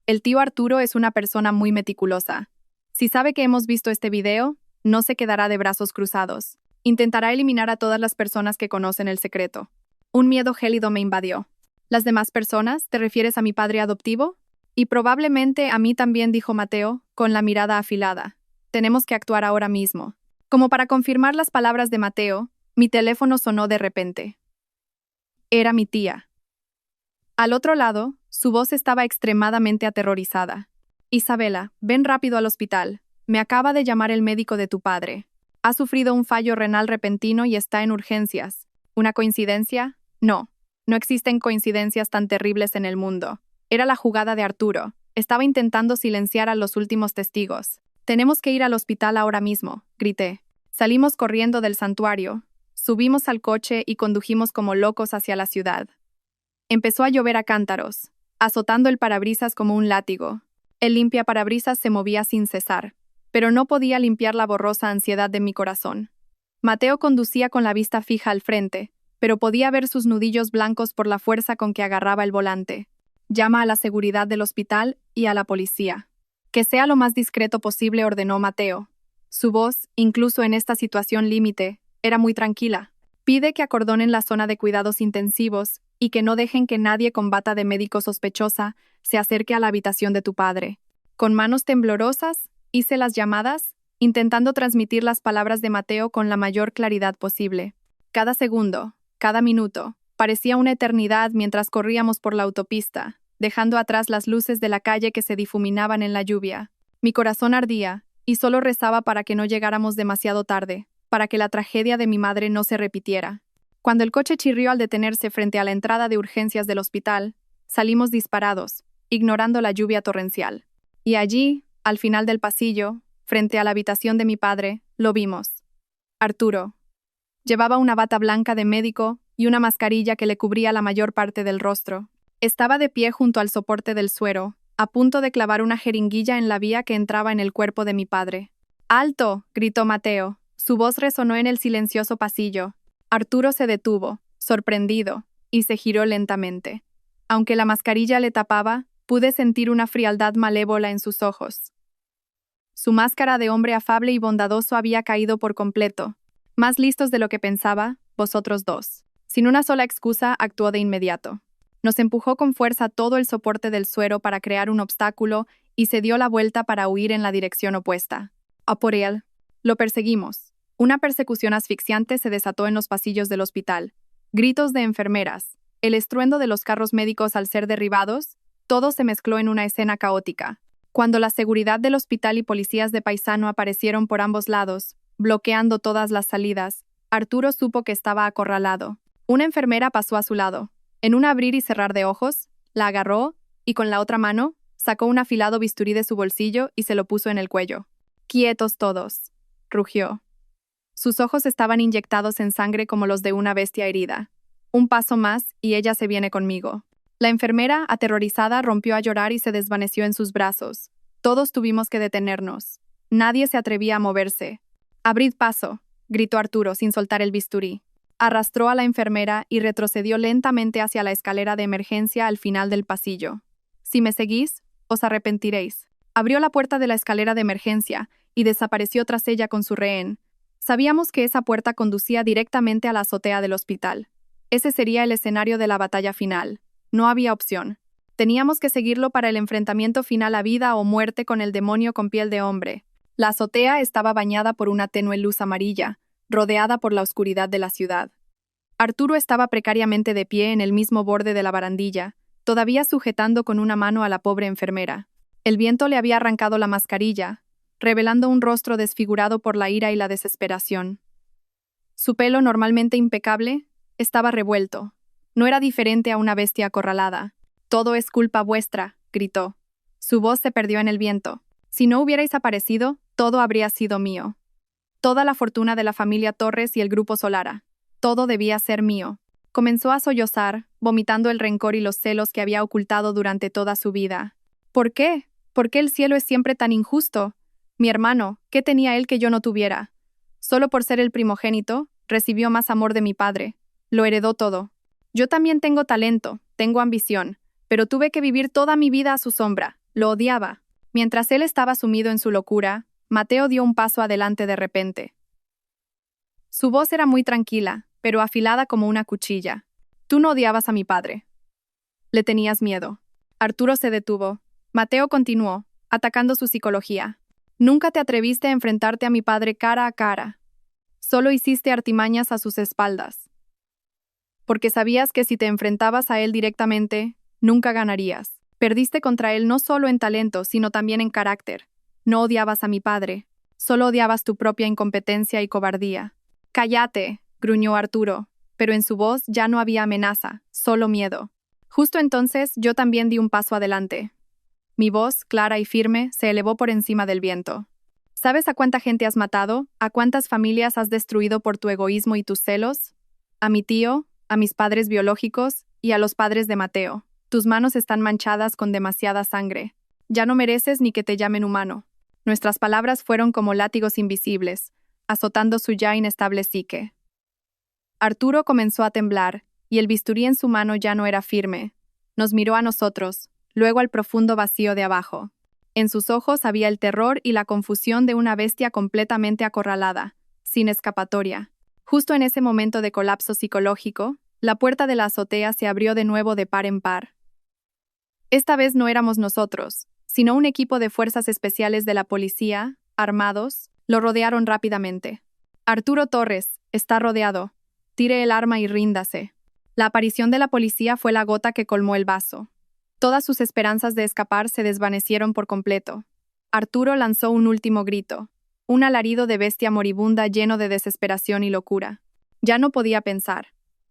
El tío Arturo es una persona muy meticulosa. Si sabe que hemos visto este video, no se quedará de brazos cruzados. Intentará eliminar a todas las personas que conocen el secreto. Un miedo gélido me invadió. ¿Las demás personas? ¿Te refieres a mi padre adoptivo? Y probablemente a mí también, dijo Mateo, con la mirada afilada. Tenemos que actuar ahora mismo. Como para confirmar las palabras de Mateo, mi teléfono sonó de repente. Era mi tía. Al otro lado, su voz estaba extremadamente aterrorizada. Isabela, ven rápido al hospital. Me acaba de llamar el médico de tu padre. Ha sufrido un fallo renal repentino y está en urgencias. ¿Una coincidencia? No. No existen coincidencias tan terribles en el mundo. Era la jugada de Arturo. Estaba intentando silenciar a los últimos testigos. Tenemos que ir al hospital ahora mismo, grité. Salimos corriendo del santuario. Subimos al coche y condujimos como locos hacia la ciudad. Empezó a llover a cántaros, azotando el parabrisas como un látigo. El limpiaparabrisas se movía sin cesar, pero no podía limpiar la borrosa ansiedad de mi corazón. Mateo conducía con la vista fija al frente, pero podía ver sus nudillos blancos por la fuerza con que agarraba el volante. Llama a la seguridad del hospital y a la policía. Que sea lo más discreto posible, ordenó Mateo. Su voz, incluso en esta situación límite, era muy tranquila. Pide que acordonen la zona de cuidados intensivos y que no dejen que nadie con bata de médico sospechosa se acerque a la habitación de tu padre. Con manos temblorosas, hice las llamadas, intentando transmitir las palabras de Mateo con la mayor claridad posible. Cada segundo, cada minuto, parecía una eternidad mientras corríamos por la autopista, dejando atrás las luces de la calle que se difuminaban en la lluvia. Mi corazón ardía, y solo rezaba para que no llegáramos demasiado tarde, para que la tragedia de mi madre no se repitiera. Cuando el coche chirrió al detenerse frente a la entrada de urgencias del hospital, salimos disparados, ignorando la lluvia torrencial. Y allí, al final del pasillo, frente a la habitación de mi padre, lo vimos. Arturo. Llevaba una bata blanca de médico y una mascarilla que le cubría la mayor parte del rostro. Estaba de pie junto al soporte del suero, a punto de clavar una jeringuilla en la vía que entraba en el cuerpo de mi padre. ¡Alto!, gritó Mateo. Su voz resonó en el silencioso pasillo. Arturo se detuvo, sorprendido, y se giró lentamente. Aunque la mascarilla le tapaba, pude sentir una frialdad malévola en sus ojos. Su máscara de hombre afable y bondadoso había caído por completo. Más listos de lo que pensaba, vosotros dos. Sin una sola excusa, actuó de inmediato. Nos empujó con fuerza todo el soporte del suero para crear un obstáculo y se dio la vuelta para huir en la dirección opuesta. A por él. Lo perseguimos. Una persecución asfixiante se desató en los pasillos del hospital. Gritos de enfermeras, el estruendo de los carros médicos al ser derribados, todo se mezcló en una escena caótica. Cuando la seguridad del hospital y policías de paisano aparecieron por ambos lados, bloqueando todas las salidas, Arturo supo que estaba acorralado. Una enfermera pasó a su lado. En un abrir y cerrar de ojos, la agarró y con la otra mano sacó un afilado bisturí de su bolsillo y se lo puso en el cuello. «Quietos todos», rugió. Sus ojos estaban inyectados en sangre como los de una bestia herida. Un paso más y ella se viene conmigo. La enfermera, aterrorizada, rompió a llorar y se desvaneció en sus brazos. Todos tuvimos que detenernos. Nadie se atrevía a moverse. «Abrid paso», gritó Arturo sin soltar el bisturí. Arrastró a la enfermera y retrocedió lentamente hacia la escalera de emergencia al final del pasillo. «Si me seguís, os arrepentiréis». Abrió la puerta de la escalera de emergencia y desapareció tras ella con su rehén. Sabíamos que esa puerta conducía directamente a la azotea del hospital. Ese sería el escenario de la batalla final. No había opción. Teníamos que seguirlo para el enfrentamiento final a vida o muerte con el demonio con piel de hombre. La azotea estaba bañada por una tenue luz amarilla, rodeada por la oscuridad de la ciudad. Arturo estaba precariamente de pie en el mismo borde de la barandilla, todavía sujetando con una mano a la pobre enfermera. El viento le había arrancado la mascarilla, revelando un rostro desfigurado por la ira y la desesperación. Su pelo, normalmente impecable, estaba revuelto. No era diferente a una bestia acorralada. «Todo es culpa vuestra», gritó. Su voz se perdió en el viento. «Si no hubierais aparecido, todo habría sido mío. Toda la fortuna de la familia Torres y el grupo Solara. Todo debía ser mío». Comenzó a sollozar, vomitando el rencor y los celos que había ocultado durante toda su vida. «¿Por qué? ¿Por qué el cielo es siempre tan injusto? Mi hermano, ¿qué tenía él que yo no tuviera? Solo por ser el primogénito, recibió más amor de mi padre. Lo heredó todo. Yo también tengo talento, tengo ambición, pero tuve que vivir toda mi vida a su sombra. Lo odiaba». Mientras él estaba sumido en su locura, Mateo dio un paso adelante de repente. Su voz era muy tranquila, pero afilada como una cuchilla. «Tú no odiabas a mi padre. Le tenías miedo». Arturo se detuvo. Mateo continuó, atacando su psicología. «Nunca te atreviste a enfrentarte a mi padre cara a cara. Solo hiciste artimañas a sus espaldas. Porque sabías que si te enfrentabas a él directamente, nunca ganarías. Perdiste contra él no solo en talento, sino también en carácter. No odiabas a mi padre. Solo odiabas tu propia incompetencia y cobardía». «Cállate», gruñó Arturo, pero en su voz ya no había amenaza, solo miedo. Justo entonces yo también di un paso adelante. Mi voz, clara y firme, se elevó por encima del viento. ¿Sabes a cuánta gente has matado? ¿A cuántas familias has destruido por tu egoísmo y tus celos? A mi tío, a mis padres biológicos y a los padres de Mateo. Tus manos están manchadas con demasiada sangre. Ya no mereces ni que te llamen humano». Nuestras palabras fueron como látigos invisibles, azotando su ya inestable psique. Arturo comenzó a temblar, y el bisturí en su mano ya no era firme. Nos miró a nosotros, luego al profundo vacío de abajo. En sus ojos había el terror y la confusión de una bestia completamente acorralada, sin escapatoria. Justo en ese momento de colapso psicológico, la puerta de la azotea se abrió de nuevo de par en par. Esta vez no éramos nosotros, sino un equipo de fuerzas especiales de la policía, armados, lo rodearon rápidamente. Arturo Torres, está rodeado. Tire el arma y ríndase. La aparición de la policía fue la gota que colmó el vaso. Todas sus esperanzas de escapar se desvanecieron por completo. Arturo lanzó un último grito, un alarido de bestia moribunda lleno de desesperación y locura. Ya no podía pensar.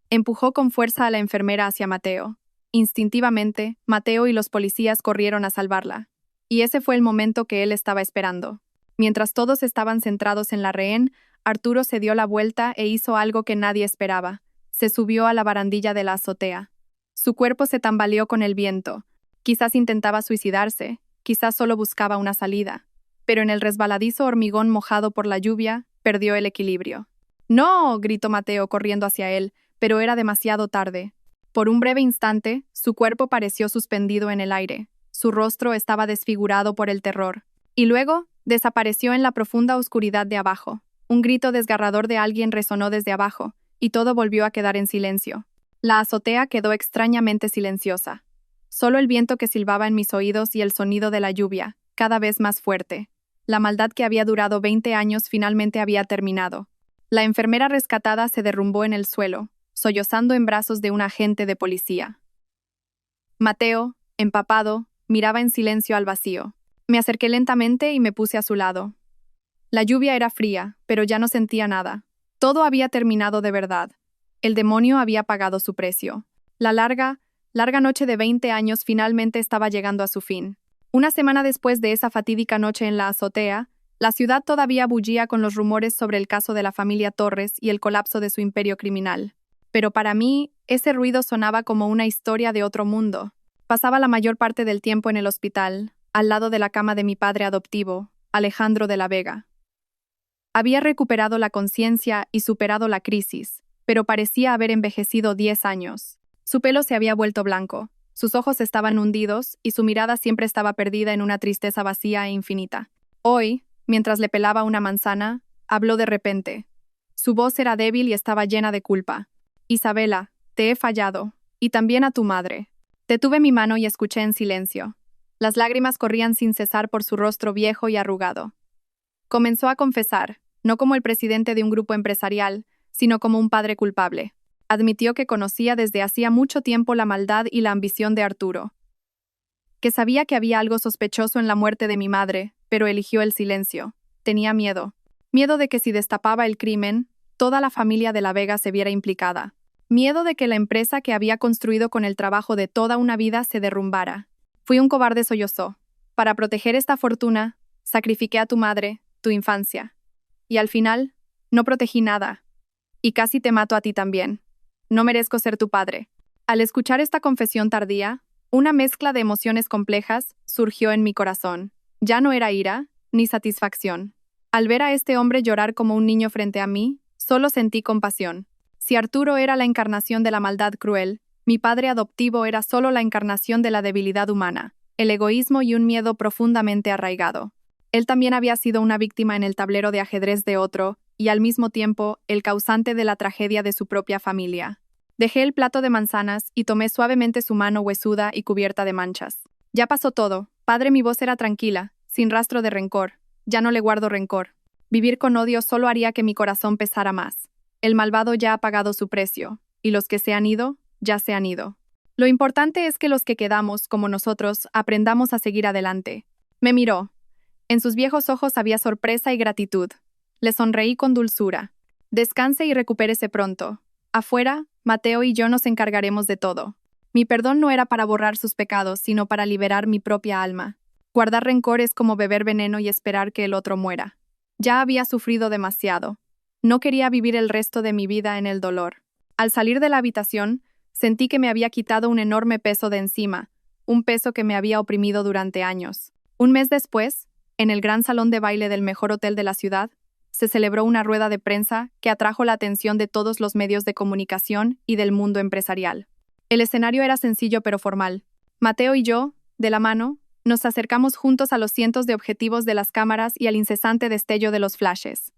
Empujó con fuerza a la enfermera hacia Mateo. Instintivamente, Mateo y los policías corrieron a salvarla. Y ese fue el momento que él estaba esperando. Mientras todos estaban centrados en la rehén, Arturo se dio la vuelta e hizo algo que nadie esperaba. Se subió a la barandilla de la azotea. Su cuerpo se tambaleó con el viento. Quizás intentaba suicidarse, quizás solo buscaba una salida. Pero en el resbaladizo hormigón mojado por la lluvia, perdió el equilibrio. ¡No! Gritó Mateo corriendo hacia él, pero era demasiado tarde. Por un breve instante, su cuerpo pareció suspendido en el aire. Su rostro estaba desfigurado por el terror. Y luego, desapareció en la profunda oscuridad de abajo. Un grito desgarrador de alguien resonó desde abajo, y todo volvió a quedar en silencio. La azotea quedó extrañamente silenciosa. Solo el viento que silbaba en mis oídos y el sonido de la lluvia, cada vez más fuerte. La maldad que había durado 20 años finalmente había terminado. La enfermera rescatada se derrumbó en el suelo, sollozando en brazos de un agente de policía. Mateo, empapado, miraba en silencio al vacío. Me acerqué lentamente y me puse a su lado. La lluvia era fría, pero ya no sentía nada. Todo había terminado de verdad. El demonio había pagado su precio. La larga noche de 20 años finalmente estaba llegando a su fin. Una semana después de esa fatídica noche en la azotea, la ciudad todavía bullía con los rumores sobre el caso de la familia Torres y el colapso de su imperio criminal. Pero para mí, ese ruido sonaba como una historia de otro mundo. Pasaba la mayor parte del tiempo en el hospital, al lado de la cama de mi padre adoptivo, Alejandro de la Vega. Había recuperado la conciencia y superado la crisis, pero parecía haber envejecido 10 años. Su pelo se había vuelto blanco, sus ojos estaban hundidos y su mirada siempre estaba perdida en una tristeza vacía e infinita. Hoy, mientras le pelaba una manzana, habló de repente. Su voz era débil y estaba llena de culpa. Isabela, te he fallado, y también a tu madre. Detuve mi mano y escuché en silencio. Las lágrimas corrían sin cesar por su rostro viejo y arrugado. Comenzó a confesar, no como el presidente de un grupo empresarial, sino como un padre culpable. Admitió que conocía desde hacía mucho tiempo la maldad y la ambición de Arturo. Que sabía que había algo sospechoso en la muerte de mi madre, pero eligió el silencio. Tenía miedo. Miedo de que si destapaba el crimen, toda la familia de la Vega se viera implicada. Miedo de que la empresa que había construido con el trabajo de toda una vida se derrumbara. Fui un cobarde, sollozó. Para proteger esta fortuna, sacrifiqué a tu madre, tu infancia. Y al final, no protegí nada. Y casi te mato a ti también. No merezco ser tu padre. Al escuchar esta confesión tardía, una mezcla de emociones complejas surgió en mi corazón. Ya no era ira, ni satisfacción. Al ver a este hombre llorar como un niño frente a mí, solo sentí compasión. Si Arturo era la encarnación de la maldad cruel, mi padre adoptivo era solo la encarnación de la debilidad humana, el egoísmo y un miedo profundamente arraigado. Él también había sido una víctima en el tablero de ajedrez de otro, y al mismo tiempo, el causante de la tragedia de su propia familia. Dejé el plato de manzanas y tomé suavemente su mano huesuda y cubierta de manchas. Ya pasó todo, padre, mi voz era tranquila, sin rastro de rencor. Ya no le guardo rencor. Vivir con odio solo haría que mi corazón pesara más. El malvado ya ha pagado su precio, y los que se han ido, ya se han ido. Lo importante es que los que quedamos, como nosotros, aprendamos a seguir adelante. Me miró. En sus viejos ojos había sorpresa y gratitud. Le sonreí con dulzura. Descanse y recupérese pronto. Afuera, Mateo y yo nos encargaremos de todo. Mi perdón no era para borrar sus pecados, sino para liberar mi propia alma. Guardar rencor es como beber veneno y esperar que el otro muera. Ya había sufrido demasiado. No quería vivir el resto de mi vida en el dolor. Al salir de la habitación, sentí que me había quitado un enorme peso de encima, un peso que me había oprimido durante años. Un mes después, en el gran salón de baile del mejor hotel de la ciudad, se celebró una rueda de prensa que atrajo la atención de todos los medios de comunicación y del mundo empresarial. El escenario era sencillo pero formal. Mateo y yo, de la mano, nos acercamos juntos a los cientos de objetivos de las cámaras y al incesante destello de los flashes.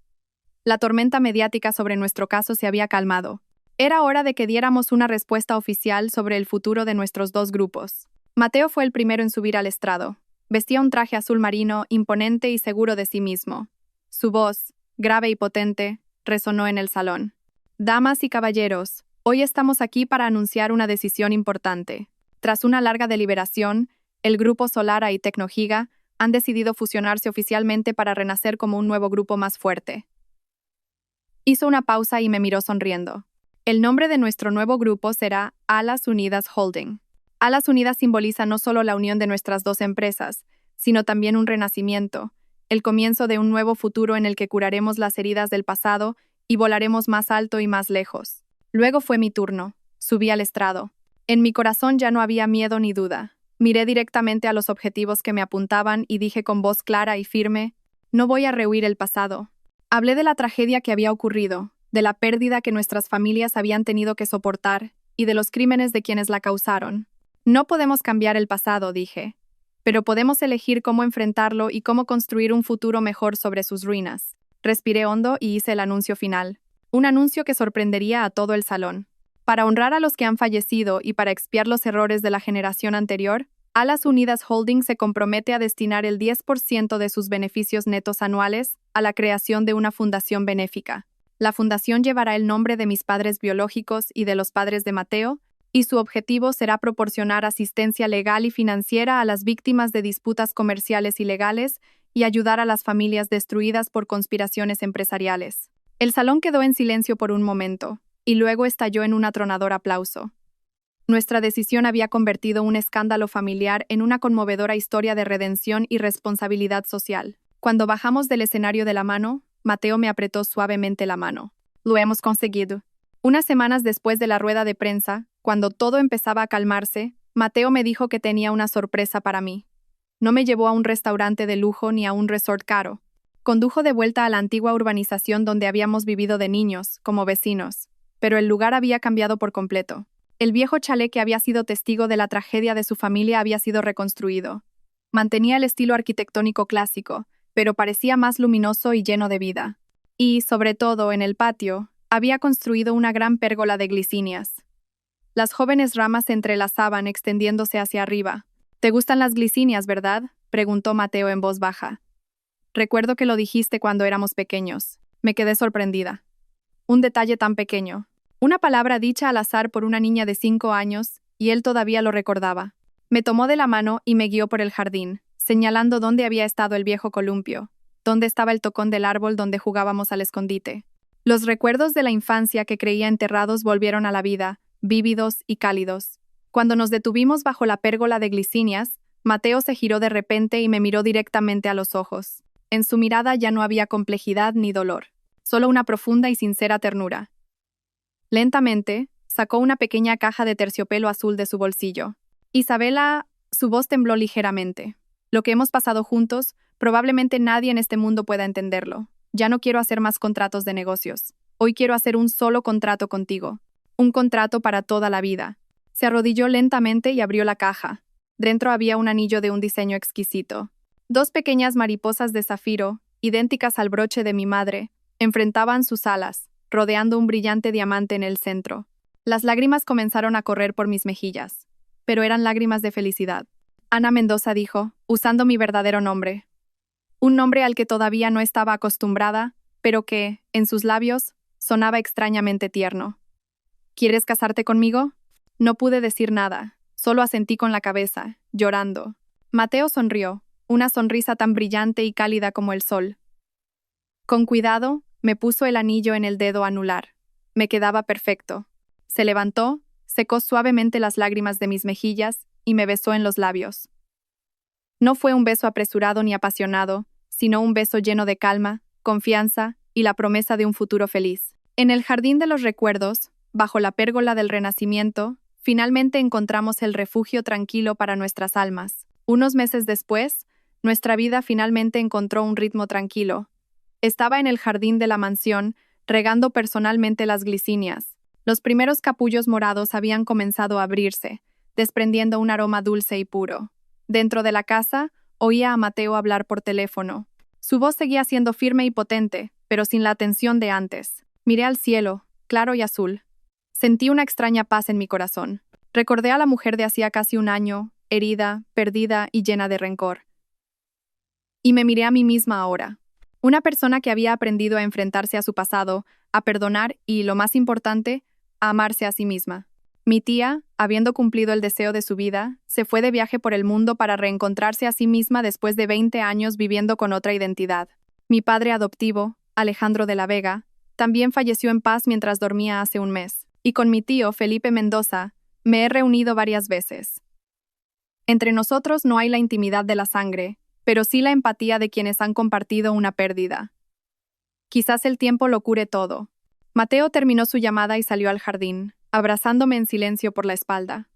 La tormenta mediática sobre nuestro caso se había calmado. Era hora de que diéramos una respuesta oficial sobre el futuro de nuestros dos grupos. Mateo fue el primero en subir al estrado. Vestía un traje azul marino, imponente y seguro de sí mismo. Su voz, grave y potente, resonó en el salón. Damas y caballeros, hoy estamos aquí para anunciar una decisión importante. Tras una larga deliberación, el grupo Solara y Tecnogiga han decidido fusionarse oficialmente para renacer como un nuevo grupo más fuerte. Hizo una pausa y me miró sonriendo. El nombre de nuestro nuevo grupo será Alas Unidas Holding. Alas Unidas simboliza no solo la unión de nuestras dos empresas, sino también un renacimiento, el comienzo de un nuevo futuro en el que curaremos las heridas del pasado y volaremos más alto y más lejos. Luego fue mi turno. Subí al estrado. En mi corazón ya no había miedo ni duda. Miré directamente a los objetivos que me apuntaban y dije con voz clara y firme: no voy a rehuir el pasado. Hablé de la tragedia que había ocurrido, de la pérdida que nuestras familias habían tenido que soportar y de los crímenes de quienes la causaron. No podemos cambiar el pasado, dije, pero podemos elegir cómo enfrentarlo y cómo construir un futuro mejor sobre sus ruinas. Respiré hondo y hice el anuncio final. Un anuncio que sorprendería a todo el salón. Para honrar a los que han fallecido y para expiar los errores de la generación anterior, Alas Unidas Holding se compromete a destinar el 10% de sus beneficios netos anuales a la creación de una fundación benéfica. La fundación llevará el nombre de mis padres biológicos y de los padres de Mateo, y su objetivo será proporcionar asistencia legal y financiera a las víctimas de disputas comerciales ilegales y ayudar a las familias destruidas por conspiraciones empresariales. El salón quedó en silencio por un momento, y luego estalló en un atronador aplauso. Nuestra decisión había convertido un escándalo familiar en una conmovedora historia de redención y responsabilidad social. Cuando bajamos del escenario de la mano, Mateo me apretó suavemente la mano. Lo hemos conseguido. Unas semanas después de la rueda de prensa, cuando todo empezaba a calmarse, Mateo me dijo que tenía una sorpresa para mí. No me llevó a un restaurante de lujo ni a un resort caro. Condujo de vuelta a la antigua urbanización donde habíamos vivido de niños, como vecinos. Pero el lugar había cambiado por completo. El viejo chalet que había sido testigo de la tragedia de su familia había sido reconstruido. Mantenía el estilo arquitectónico clásico, pero parecía más luminoso y lleno de vida. Y, sobre todo, en el patio, había construido una gran pérgola de glicinias. Las jóvenes ramas se entrelazaban extendiéndose hacia arriba. «¿Te gustan las glicinias, verdad?», preguntó Mateo en voz baja. «Recuerdo que lo dijiste cuando éramos pequeños». Me quedé sorprendida. Un detalle tan pequeño. Una palabra dicha al azar por una niña de 5 años, y él todavía lo recordaba. Me tomó de la mano y me guió por el jardín, señalando dónde había estado el viejo columpio, dónde estaba el tocón del árbol donde jugábamos al escondite. Los recuerdos de la infancia que creía enterrados volvieron a la vida, vívidos y cálidos. Cuando nos detuvimos bajo la pérgola de glicinias, Mateo se giró de repente y me miró directamente a los ojos. En su mirada ya no había complejidad ni dolor, solo una profunda y sincera ternura. Lentamente, sacó una pequeña caja de terciopelo azul de su bolsillo. «Isabela», su voz tembló ligeramente. «Lo que hemos pasado juntos, probablemente nadie en este mundo pueda entenderlo. Ya no quiero hacer más contratos de negocios. Hoy quiero hacer un solo contrato contigo. Un contrato para toda la vida». Se arrodilló lentamente y abrió la caja. Dentro había un anillo de un diseño exquisito. 2 pequeñas mariposas de zafiro, idénticas al broche de mi madre, enfrentaban sus alas, rodeando un brillante diamante en el centro. Las lágrimas comenzaron a correr por mis mejillas, pero eran lágrimas de felicidad. Ana Mendoza dijo, usando mi verdadero nombre. Un nombre al que todavía no estaba acostumbrada, pero que, en sus labios, sonaba extrañamente tierno. ¿Quieres casarte conmigo? No pude decir nada, solo asentí con la cabeza, llorando. Mateo sonrió, una sonrisa tan brillante y cálida como el sol. Con cuidado, me puso el anillo en el dedo anular. Me quedaba perfecto. Se levantó, secó suavemente las lágrimas de mis mejillas y me besó en los labios. No fue un beso apresurado ni apasionado, sino un beso lleno de calma, confianza y la promesa de un futuro feliz. En el jardín de los recuerdos, bajo la pérgola del Renacimiento, finalmente encontramos el refugio tranquilo para nuestras almas. Unos meses después, nuestra vida finalmente encontró un ritmo tranquilo. Estaba en el jardín de la mansión, regando personalmente las glicinias. Los primeros capullos morados habían comenzado a abrirse, desprendiendo un aroma dulce y puro. Dentro de la casa, oía a Mateo hablar por teléfono. Su voz seguía siendo firme y potente, pero sin la tensión de antes. Miré al cielo, claro y azul. Sentí una extraña paz en mi corazón. Recordé a la mujer de hacía casi un año, herida, perdida y llena de rencor. Y me miré a mí misma ahora. Una persona que había aprendido a enfrentarse a su pasado, a perdonar y, lo más importante, a amarse a sí misma. Mi tía, habiendo cumplido el deseo de su vida, se fue de viaje por el mundo para reencontrarse a sí misma después de 20 años viviendo con otra identidad. Mi padre adoptivo, Alejandro de la Vega, también falleció en paz mientras dormía hace un mes. Y con mi tío, Felipe Mendoza, me he reunido varias veces. Entre nosotros no hay la intimidad de la sangre, pero sí la empatía de quienes han compartido una pérdida. Quizás el tiempo lo cure todo. Mateo terminó su llamada y salió al jardín, abrazándome en silencio por la espalda.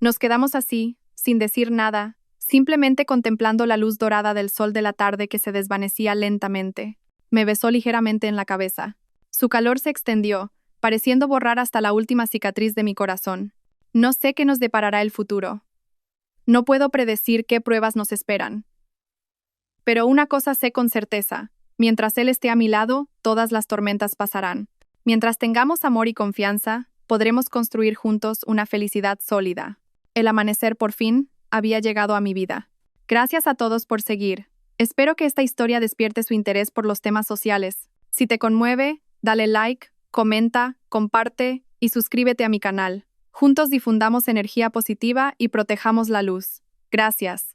Nos quedamos así, sin decir nada, simplemente contemplando la luz dorada del sol de la tarde que se desvanecía lentamente. Me besó ligeramente en la cabeza. Su calor se extendió, pareciendo borrar hasta la última cicatriz de mi corazón. No sé qué nos deparará el futuro. No puedo predecir qué pruebas nos esperan. Pero una cosa sé con certeza, mientras él esté a mi lado, todas las tormentas pasarán. Mientras tengamos amor y confianza, podremos construir juntos una felicidad sólida. El amanecer por fin había llegado a mi vida. Gracias a todos por seguir. Espero que esta historia despierte su interés por los temas sociales. Si te conmueve, dale like, comenta, comparte y suscríbete a mi canal. Juntos difundamos energía positiva y protejamos la luz. Gracias.